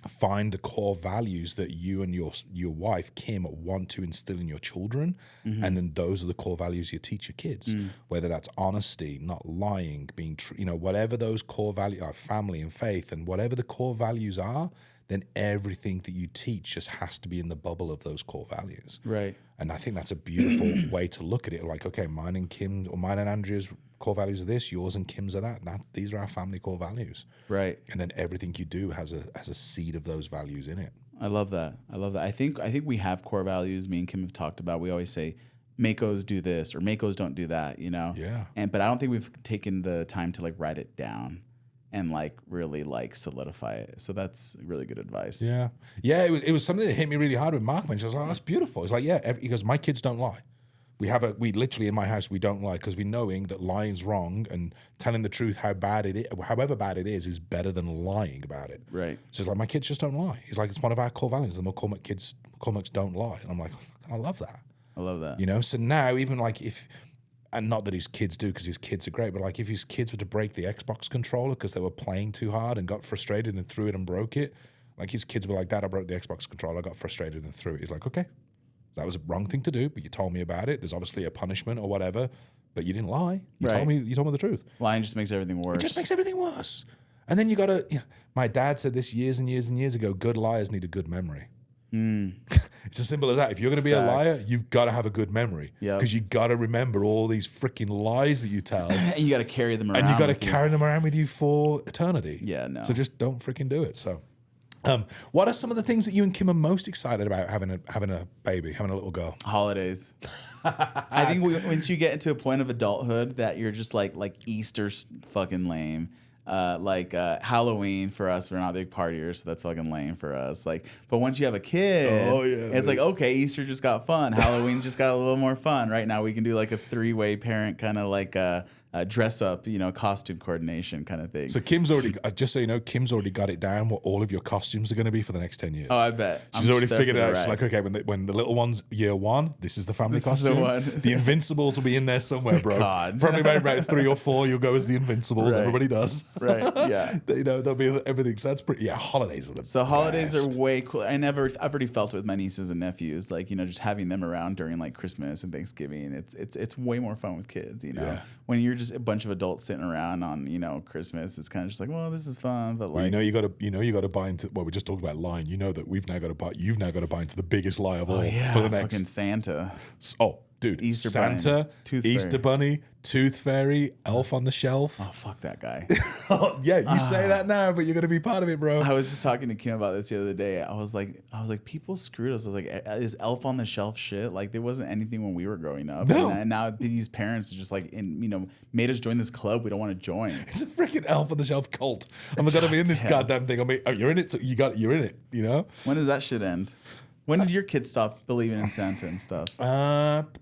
Find the core values that you and your wife, Kim, want to instill in your children. And then those are the core values you teach your kids, whether that's honesty, not lying, being true, whatever those core values are, family and faith, and whatever the core values are, then everything that you teach just has to be in the bubble of those core values. Right. And I think that's a beautiful way to look at it. Like, okay, mine and Andrea's core values are this, yours and Kim's are that. These are our family core values. Right. And then everything you do has a seed of those values in it. I love that. I think we have core values. Me and Kim have talked about. We always say, Macos do this or Macos don't do that, you know? Yeah. But I don't think we've taken the time to like write it down and like really like solidify it. So that's really good advice. Yeah. Yeah, it was something that hit me really hard with Mark mentioned. I was like, oh, that's beautiful. It's like, yeah, he goes, my kids don't lie. We literally in my house, we don't lie because we knowing that lying's wrong and telling the truth however bad it is better than lying about it. Right. So it's like, my kids just don't lie. He's like, it's one of our core values. The McCormick's don't lie. And I'm like, I love that. I love that. You know, so now even like and not that his kids do because his kids are great, but like if his kids were to break the Xbox controller because they were playing too hard and got frustrated and threw it and broke it, like his kids were like, Dad, I broke the Xbox controller, I got frustrated and threw it. He's like, okay, that was a wrong thing to do, but you told me about it. There's obviously a punishment or whatever, but you didn't lie. You told me the truth. Lying just makes everything worse. It just makes everything worse. And then you gotta, my dad said this years and years and years ago, good liars need a good memory. It's as simple as that. If you're going to be a liar, you've got to have a good memory because you got to remember all these freaking lies that you tell, and you got to carry them around. And you got to carry them around with you for eternity. Yeah, no. So just don't freaking do it. So, what are some of the things that you and Kim are most excited about having a baby, having a little girl? Holidays. I think once you get into a point of adulthood that you're just like Easter's fucking lame. Halloween for us, we're not big partiers, so that's fucking lame for us. Like, but once you have a kid, it's like, okay, Easter just got fun, Halloween just got a little more fun. Right now, we can do like a 3-way parent kind of like dress up, costume coordination kind of thing. So Kim's already, just so you know, Kim's already got it down what all of your costumes are going to be for the next 10 years. Oh, I bet. She's already figured it out. She's like, okay, when the little one's year 1, this is the family costume. The Invincibles will be in there somewhere, bro. God. Probably about 3 or 4, you'll go as the Invincibles. Right. Everybody does. Right, yeah. There'll be everything. So that's pretty, holidays are the So holidays best. are way cool. I've already felt it with my nieces and nephews, like, just having them around during like Christmas and Thanksgiving. It's way more fun with kids, Yeah. When you're just a bunch of adults sitting around on Christmas, it's kind of just like, well, this is fun, but like, you got to buy into. Well, we just talked about lying. You know that you've now got to buy into the biggest lie of all for the next fucking Santa. Oh, dude, Easter Santa, Bunny, Easter Bunny, Tooth Fairy, Elf on the Shelf. Oh, fuck that guy. You say that now, but you're gonna be part of it, bro. I was just talking to Kim about this the other day. I was like, people screwed us. I was like, is Elf on the Shelf shit? Like, there wasn't anything when we were growing up. No. And now these parents are just like, made us join this club we don't want to join. It's a freaking Elf on the Shelf cult. I'm gonna be in this goddamn thing. You're in it. So you're in it. When does that shit end? When did your kids stop believing in Santa and stuff?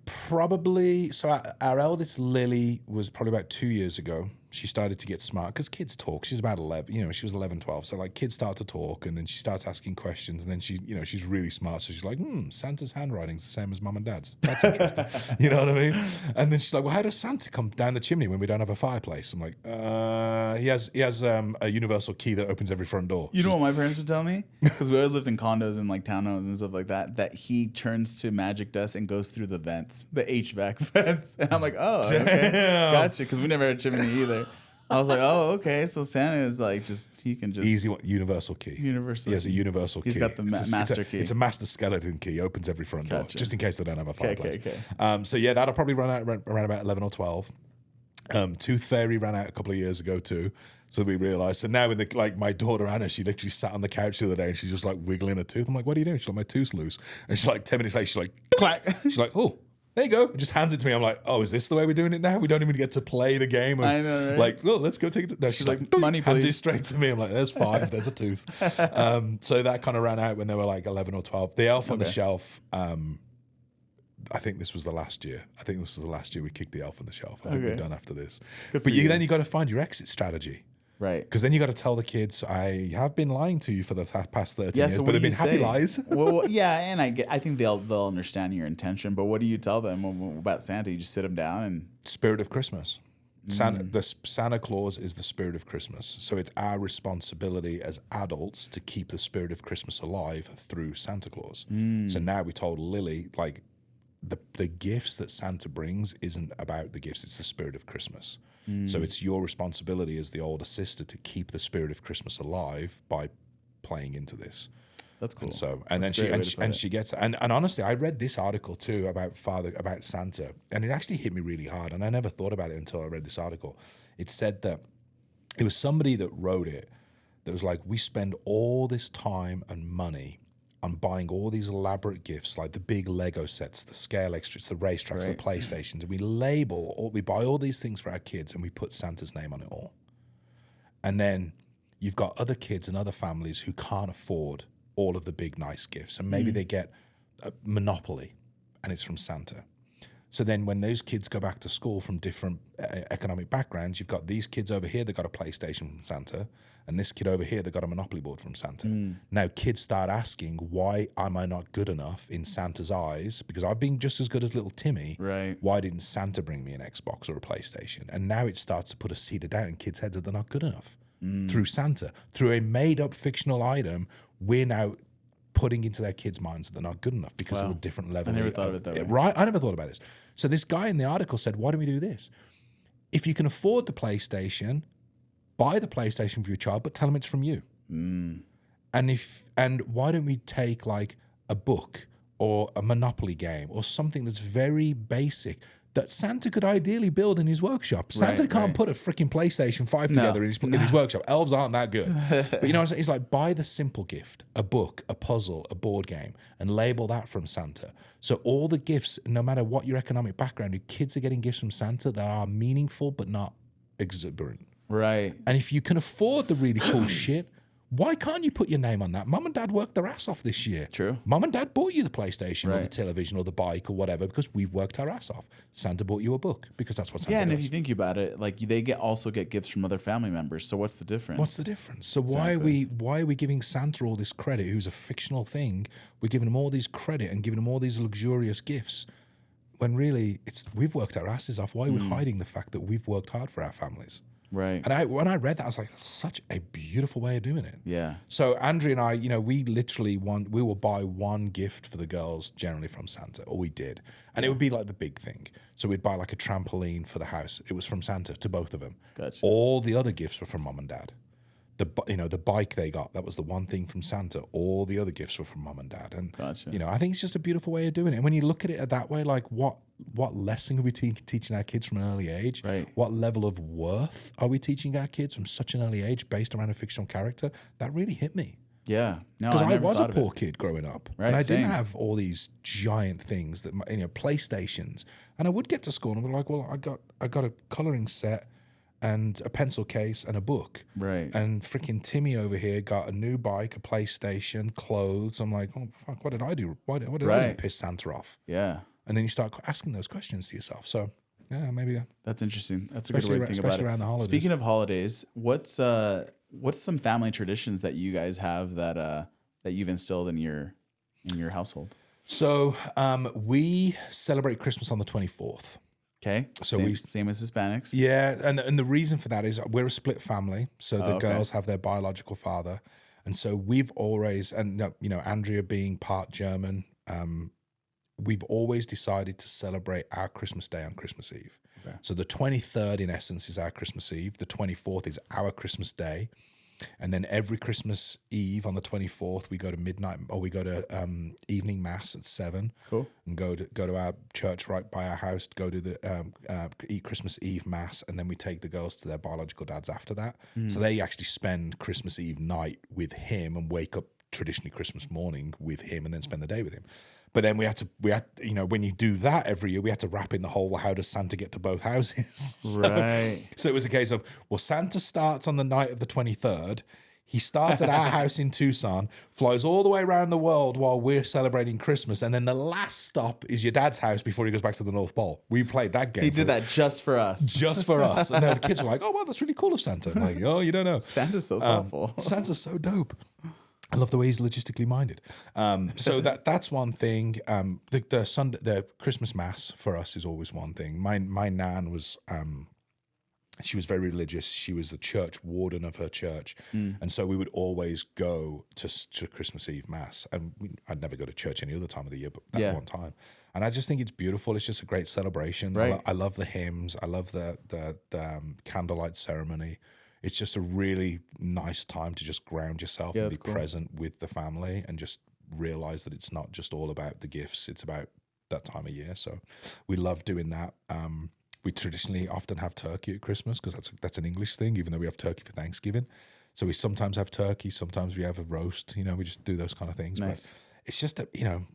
Probably. So our eldest Lily was probably about 2 years ago. She started to get smart because kids talk. She's about 11. She was 11, 12. So like kids start to talk, and then she starts asking questions, and then she's really smart. So she's like, Santa's handwriting's the same as mum and dad's. That's interesting. You know what I mean? And then she's like, well, how does Santa come down the chimney when we don't have a fireplace? I'm like, he has a universal key that opens every front door. You know what my parents would tell me? Because we always lived in condos and like townhomes and stuff like that. That he turns to magic dust and goes through the vents, the HVAC vents. And I'm like, oh, okay, gotcha. Because we never had a chimney either. I was like, oh, okay. So Santa is like he can just easy one, universal key. Universal. He has a universal key. He's got the master key. It's a master skeleton key. Opens every front door, just in case they don't have a fireplace. Okay. So yeah, that'll probably run out around about 11 or 12. Tooth Fairy ran out a couple of years ago too. So we realized. So now, my daughter Anna, she literally sat on the couch the other day and she's just like wiggling her tooth. I'm like, what are you doing? She's like, my tooth's loose. And she's like, 10 minutes later, she's like, clack. She's like, oh. There you go. And just hands it to me. I'm like, oh, is this the way we're doing it now? We don't even get to play the game. I know, right? Like, let's go take it. No, she's like, money, hands please. it straight to me. I'm like, there's 5. There's a tooth. So that kind of ran out when they were like 11 or 12. The Elf on the Shelf. I think this was the last year. We kicked the Elf on the Shelf. I think we're done after this. But then you got to find your exit strategy. Right. Because then you got to tell the kids, I have been lying to you for the past 13 years, but they've been happy lies. Well, yeah, and I think they'll understand your intention. But what do you tell them about Santa? You just sit them down and spirit of Christmas. Santa Claus is the spirit of Christmas. So it's our responsibility as adults to keep the spirit of Christmas alive through Santa Claus. So now we told Lily, like, the gifts that Santa brings isn't about the gifts, it's the spirit of Christmas. So it's your responsibility as the older sister to keep the spirit of Christmas alive by playing into this. That's cool. And she gets, and honestly, I read this article too about Santa, and it actually hit me really hard, and I never thought about it until I read this article. It said that it was somebody that wrote it that was like, we spend all this time and money on buying all these elaborate gifts, like the big Lego sets, the scale extras, the racetracks, the PlayStations. And we buy all these things for our kids, and we put Santa's name on it all. And then you've got other kids and other families who can't afford all of the big, nice gifts. And maybe they get a Monopoly, and it's from Santa. So then when those kids go back to school from different economic backgrounds, you've got these kids over here that got a PlayStation from Santa, and this kid over here that got a Monopoly board from Santa. Now kids start asking, why am I not good enough in Santa's eyes? Because I've been just as good as little Timmy. Right. Why didn't Santa bring me an Xbox or a PlayStation? And now it starts to put a seed of doubt in kids' heads that they're not good enough. Through Santa, through a made-up fictional item, we're now putting into their kids' minds that they're not good enough because of the different level. I never thought of it that way. Right? I never thought about this. So this guy in the article said, why don't we do this? If you can afford the PlayStation, buy the PlayStation for your child, but tell them it's from you. And why don't we take like a book or a Monopoly game or something that's very basic that Santa could ideally build in his workshop. Santa can't put a freaking PlayStation 5 together in his workshop. Elves aren't that good. But you know what I'm saying? It's like, buy the simple gift, a book, a puzzle, a board game, and label that from Santa. So all the gifts, no matter what your economic background, your kids are getting gifts from Santa that are meaningful but not exuberant. Right. And if you can afford the really cool shit, why can't you put your name on that? Mum and Dad worked their ass off this year. True. Mum and Dad bought you the PlayStation or the television or the bike or whatever because we've worked our ass off. Santa bought you a book because that's what Santa does. And if you think about it, like they also get gifts from other family members. So what's the difference? What's the difference? So why are we giving Santa all this credit, who's a fictional thing? We're giving him all these credit and giving him all these luxurious gifts when really we've worked our asses off. Why are we hiding the fact that we've worked hard for our families? Right. And when I read that, I was like, that's such a beautiful way of doing it. Yeah. So Andrea and I, we literally we will buy one gift for the girls generally from Santa, or we did. And it would be like the big thing. So we'd buy like a trampoline for the house. It was from Santa to both of them. Gotcha. All the other gifts were from Mum and Dad. The bike they got, that was the one thing from Santa. All the other gifts were from Mum and Dad. And, Gotcha. I think it's just a beautiful way of doing it. And when you look at it that way, like what lesson are we teaching our kids from an early age? Right. What level of worth are we teaching our kids from such an early age based around a fictional character? That really hit me. Yeah. No, Because I never was a thought of it. poor kid growing up. Right, and I same. didn't have all these giant things that, PlayStations. And I would get to school and I'd be like, well, I got a coloring set and a pencil case and a book. Right. And freaking Timmy over here got a new bike, a PlayStation, clothes. I'm like, oh, fuck, what did I do? What did I do to piss Santa off? Yeah. And then you start asking those questions to yourself. So, yeah, maybe. That's interesting. That's a good way to think about Especially it. around the holidays. Speaking of holidays, what's some family traditions that you guys have that you've instilled in your household? So we celebrate Christmas on the 24th. Okay. So same as Hispanics. Yeah, and the reason for that is we're a split family. So the girls have their biological father. And so we've always, and Andrea being part German, we've always decided to celebrate our Christmas Day on Christmas Eve. Okay. So the 23rd, in essence, is our Christmas Eve. The 24th is our Christmas Day. And then every Christmas Eve on the 24th, we go to midnight, or we go to evening mass at 7. Cool. And go to our church right by our house, go to the eat Christmas Eve mass, and then we take the girls to their biological dads after that. So they actually spend Christmas Eve night with him and wake up traditionally Christmas morning with him and then spend the day with him. But then we had when you do that every year, we had to wrap in the whole, how does Santa get to both houses? So it was a case of, well, Santa starts on the night of the 23rd. He starts at our house in Tucson, flies all the way around the world while we're celebrating Christmas. And then the last stop is your dad's house before he goes back to the North Pole. We played that game. He did that just for us. Just for us. And then the kids were like, oh, wow, that's really cool of Santa. I'm like, oh, you don't know. Santa's so thoughtful. Santa's so dope. I love the way he's logistically minded. So that's one thing. The Christmas Mass for us is always one thing. My nan was she was very religious. She was the church warden of her church, and so we would always go to Christmas Eve Mass. And I'd never go to church any other time of the year, but that one time. And I just think it's beautiful. It's just a great celebration. Right. I love the hymns. I love the candlelight ceremony. It's just a really nice time to just ground yourself and be present with the family and just realize that it's not just all about the gifts. It's about that time of year. So we love doing that. We traditionally often have turkey at Christmas because that's an English thing, even though we have turkey for Thanksgiving. So we sometimes have turkey, sometimes we have a roast. We just do those kind of things. Nice. it's just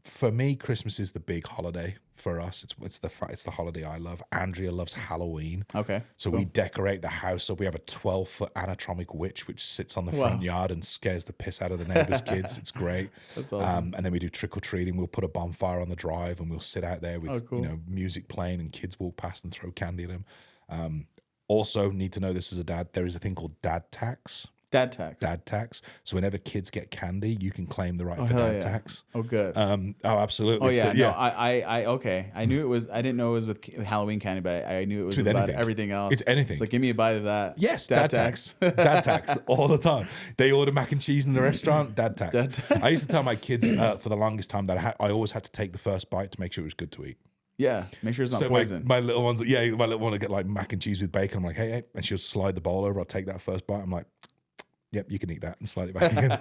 for me, Christmas is the big holiday for us. It's the holiday I love. Andrea loves Halloween. Okay. So we decorate the house up. We have a 12-foot animatronic witch which sits on the front yard and scares the piss out of the neighbors' kids. It's great. That's awesome. And then we do trick or treating. We'll put a bonfire on the drive and we'll sit out there with music playing and kids walk past and throw candy at them. Also, need to know this as a dad. There is a thing called dad tax. Dad tax. Dad tax. So whenever kids get candy, you can claim the right for dad tax. Oh, good. Absolutely. Oh yeah. So, No, I okay. I knew it was. I didn't know it was with Halloween candy, but I knew it was with about anything. everything else. It's anything. It's like, give me a bite of that. Yes, dad tax. Dad tax all the time. They order mac and cheese in the restaurant. Dad tax. Dad tax. I used to tell my kids for the longest time that I always had to take the first bite to make sure it was good to eat. Yeah, make sure it's not So poison. my little ones, my little one will get like mac and cheese with bacon. I'm like, hey, and she'll slide the bowl over. I'll take that first bite. I'm like, yep, you can eat that, and slide it back again.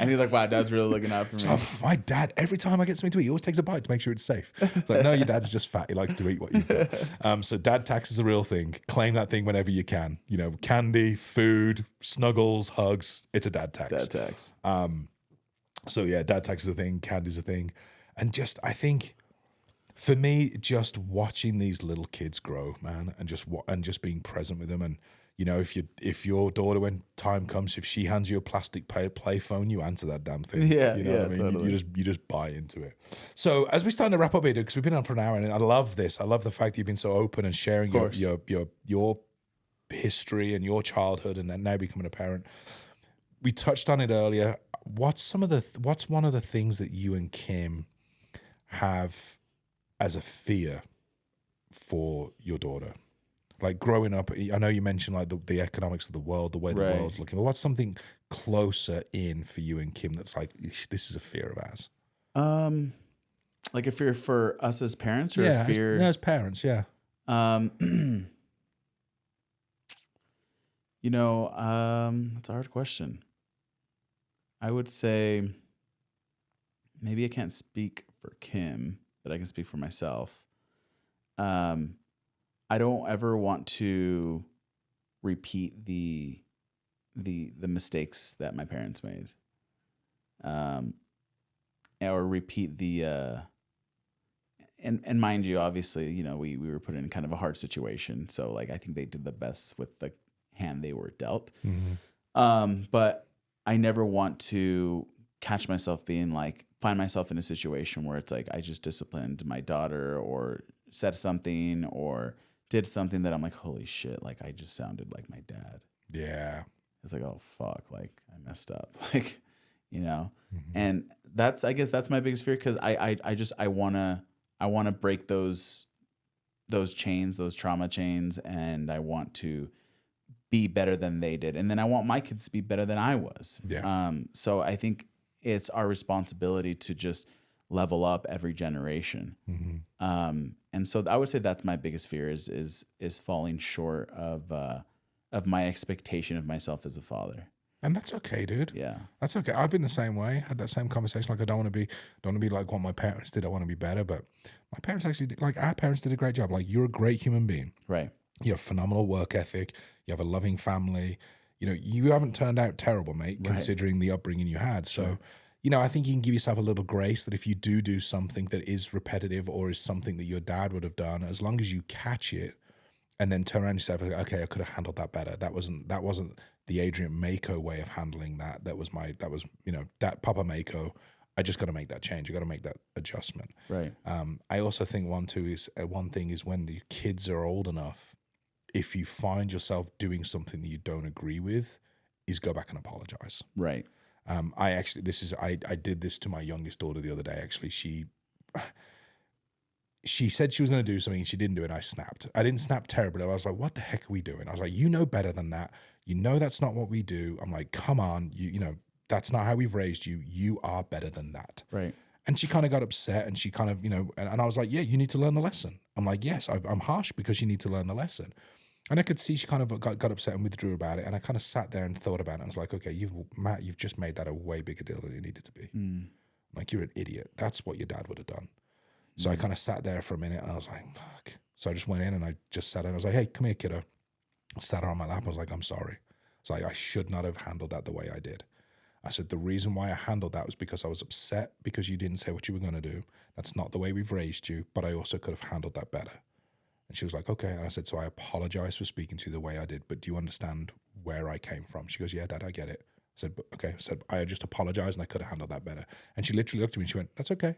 And he's like, wow, Dad's really looking out for me. So my dad, every time I get something to eat, he always takes a bite to make sure it's safe. It's like, no, your dad's just fat. He likes to eat what you've got. So dad tax is a real thing. Claim that thing whenever you can. Candy, food, snuggles, hugs. It's a dad tax. Dad tax. So yeah, dad tax is a thing. Candy's a thing. And I think for me, just watching these little kids grow, man, and just being present with them. And if your daughter, when time comes, if she hands you a plastic play phone, you answer that damn thing. Yeah, you know what I mean. Totally. You just buy into it. So as we start to wrap up here, because we've been on for an hour, and I love this. I love the fact that you've been so open and sharing your history and your childhood, and then now becoming a parent. We touched on it earlier. What's one of the things that you and Kim have as a fear for your daughter? Like growing up, I know you mentioned like the economics of the world, the way the world's looking. But what's something closer in for you and Kim that's like, this is a fear of ours? Like a fear for us as parents, or Yeah, a fear as parents, yeah. It's a hard question. I would say maybe I can't speak for Kim, but I can speak for myself. I don't ever want to repeat the mistakes that my parents made, or repeat the. And mind you, obviously, we were put in kind of a hard situation, so like I think they did the best with the hand they were dealt. Mm-hmm. But I never want to catch myself find myself in a situation where it's like I just disciplined my daughter or said something or did something that I'm like, holy shit, like I just sounded like my dad. Yeah. It's like, oh fuck, like I messed up. Like, Mm-hmm. And I guess that's my biggest fear, because I wanna break those chains, those trauma chains, and I want to be better than they did. And then I want my kids to be better than I was. Yeah. So I think it's our responsibility to just level up every generation. Mm-hmm. And so I would say that's my biggest fear is falling short of my expectation of myself as a father. And that's okay, dude. Yeah. That's okay. I've been the same way. Had that same conversation. Like I don't want to be like what my parents did. I want to be better. But my parents actually did, like our parents did a great job. Like you're a great human being. Right. You have phenomenal work ethic. You have a loving family. You haven't turned out terrible, mate, considering the upbringing you had. So, I think you can give yourself a little grace that if you do something that is repetitive or is something that your dad would have done, as long as you catch it and then turn around and say, okay, I could have handled that better. That wasn't the Adrian Maco way of handling that. That was that Papa Maco. I just got to make that change. I got to make that adjustment. Right. I also think one thing is when the kids are old enough, if you find yourself doing something that you don't agree with, is go back and apologize. Right. I did this to my youngest daughter the other day. Actually, she said she was going to do something and she didn't do it. And I snapped. I didn't snap terribly. I was like, what the heck are we doing? I was like, better than that. That's not what we do. I'm like, come on, that's not how we've raised you. You are better than that. Right. And she kind of got upset and she kind of, and I was like, yeah, you need to learn the lesson. I'm like, yes, I'm harsh because you need to learn the lesson. And I could see she kind of got upset and withdrew about it. And I kind of sat there and thought about it. And I was like, okay, Matt, you've just made that a way bigger deal than it needed to be. I'm like, you're an idiot. That's what your dad would have done. So I kind of sat there for a minute and I was like, fuck. So I just went in and I just sat down. I was like, hey, come here, kiddo. I sat her on my lap. I was like, I'm sorry. It's like, I should not have handled that the way I did. I said, the reason why I handled that was because I was upset because you didn't say what you were going to do. That's not the way we've raised you, but I also could have handled that better. And she was like, okay. And I said, so I apologize for speaking to you the way I did, but do you understand where I came from? She goes, yeah, Dad, I get it. I said, but okay. I said, I just apologize and I could have handled that better. And she literally looked at me and she went, that's okay. I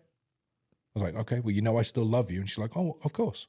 was like, okay, well, you know I still love you. And she's like, oh, of course.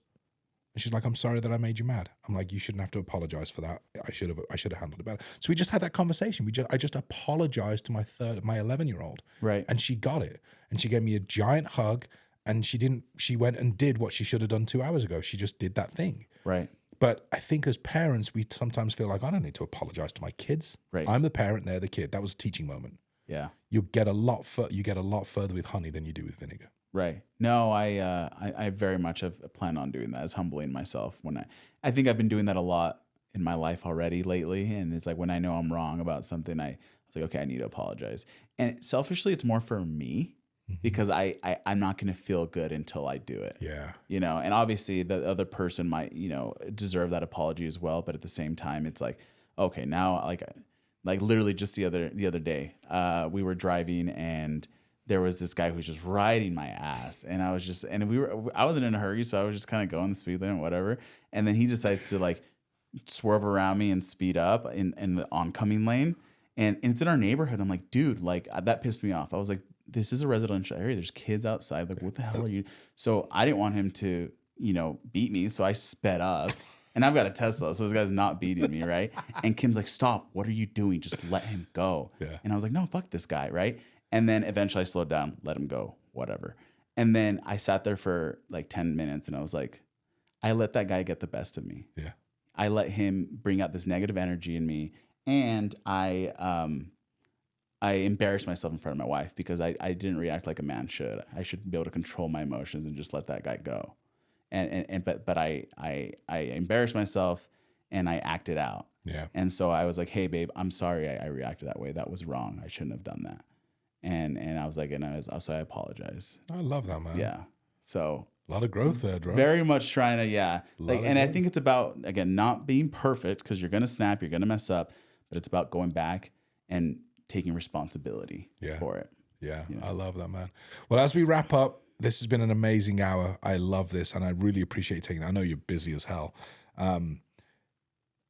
And she's like, I'm sorry that I made you mad. I'm like, you shouldn't have to apologize for that. I should have handled it better. So we just had that conversation. I just apologized to my 11-year-old. Right. And she got it. And she gave me a giant hug. And she went and did what she should have done 2 hours ago. She just did that thing. Right. But I think as parents, we sometimes feel like, I don't need to apologize to my kids. Right. I'm the parent, they're the kid. That was a teaching moment. Yeah. You get a lot further with honey than you do with vinegar. Right. No, I very much have planned on doing that, as humbling myself when I think I've been doing that a lot in my life already lately. And it's like when I know I'm wrong about something, I was like, okay, I need to apologize. And selfishly, it's more for me because I'm not going to feel good until I do it. Yeah. You know, and obviously the other person might, you know, deserve that apology as well. But at the same time, it's like, okay, now like literally just the other day, we were driving and there was this guy who was just riding my ass, and I wasn't in a hurry, so I was just kind of going the speed limit, whatever. And then he decides to like swerve around me and speed up in the oncoming lane, and it's in our neighborhood. I'm like, dude, like that pissed me off. I was like, this is a residential area. There's kids outside. Like, what the hell are you? So I didn't want him to, you know, beat me, so I sped up. And I've got a Tesla, so this guy's not beating me, right? And Kim's like, stop. What are you doing? Just let him go. Yeah. And I was like, no, fuck this guy, right? And then eventually I slowed down, let him go, whatever. And then I sat there for like 10 minutes and I was like, I let that guy get the best of me. Yeah. I let him bring out this negative energy in me. And I embarrassed myself in front of my wife because I didn't react like a man should. I should be able to control my emotions and just let that guy go. But I embarrassed myself and I acted out. Yeah. And so I was like, hey babe, I'm sorry I reacted that way. That was wrong. I shouldn't have done that. And I was like, so I apologize. I love that, man. Yeah. So a lot of growth there, bro. very much trying to, yeah. Like, and I think it's about, again, not being perfect because you're going to snap, you're going to mess up, but it's about going back and taking responsibility for it. Yeah. I love that, man. Well, as we wrap up, this has been an amazing hour. I love this, and I really appreciate you taking it. I know you're busy as hell.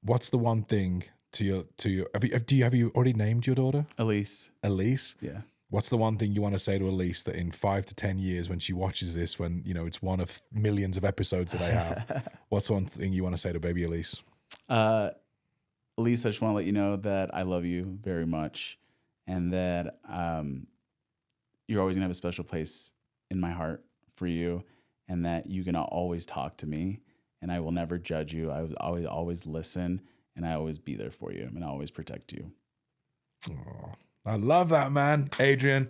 What's the one thing to your have you already named your daughter? Elise? Yeah. What's the one thing you want to say to Elise that in 5 to 10 years when she watches this, when, you know, it's one of millions of episodes that I have, what's one thing you want to say to baby Elise? Elise, I just want to let you know that I love you very much and that you're always going to have a special place in my heart for you, and that you can always talk to me and I will never judge you. I will always listen, and I always be there for you and I always protect you. Oh, I love that, man. Adrian,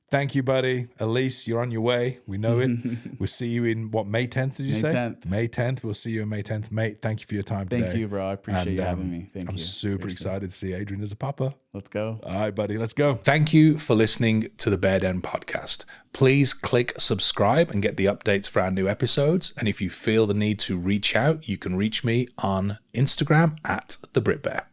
thank you, buddy. Elise, you're on your way. We know it. We'll see you in May 10th, did you say? 10th. May 10th. We'll see you on May 10th. Mate, thank you for your time today. Thank you, bro. I appreciate you having me. Thank you. I'm super excited to see Adrian as a papa. Let's go. All right, buddy. Let's go. Thank you for listening to the Bear Den podcast. Please click subscribe and get the updates for our new episodes. And if you feel the need to reach out, you can reach me on Instagram @TheBritBear.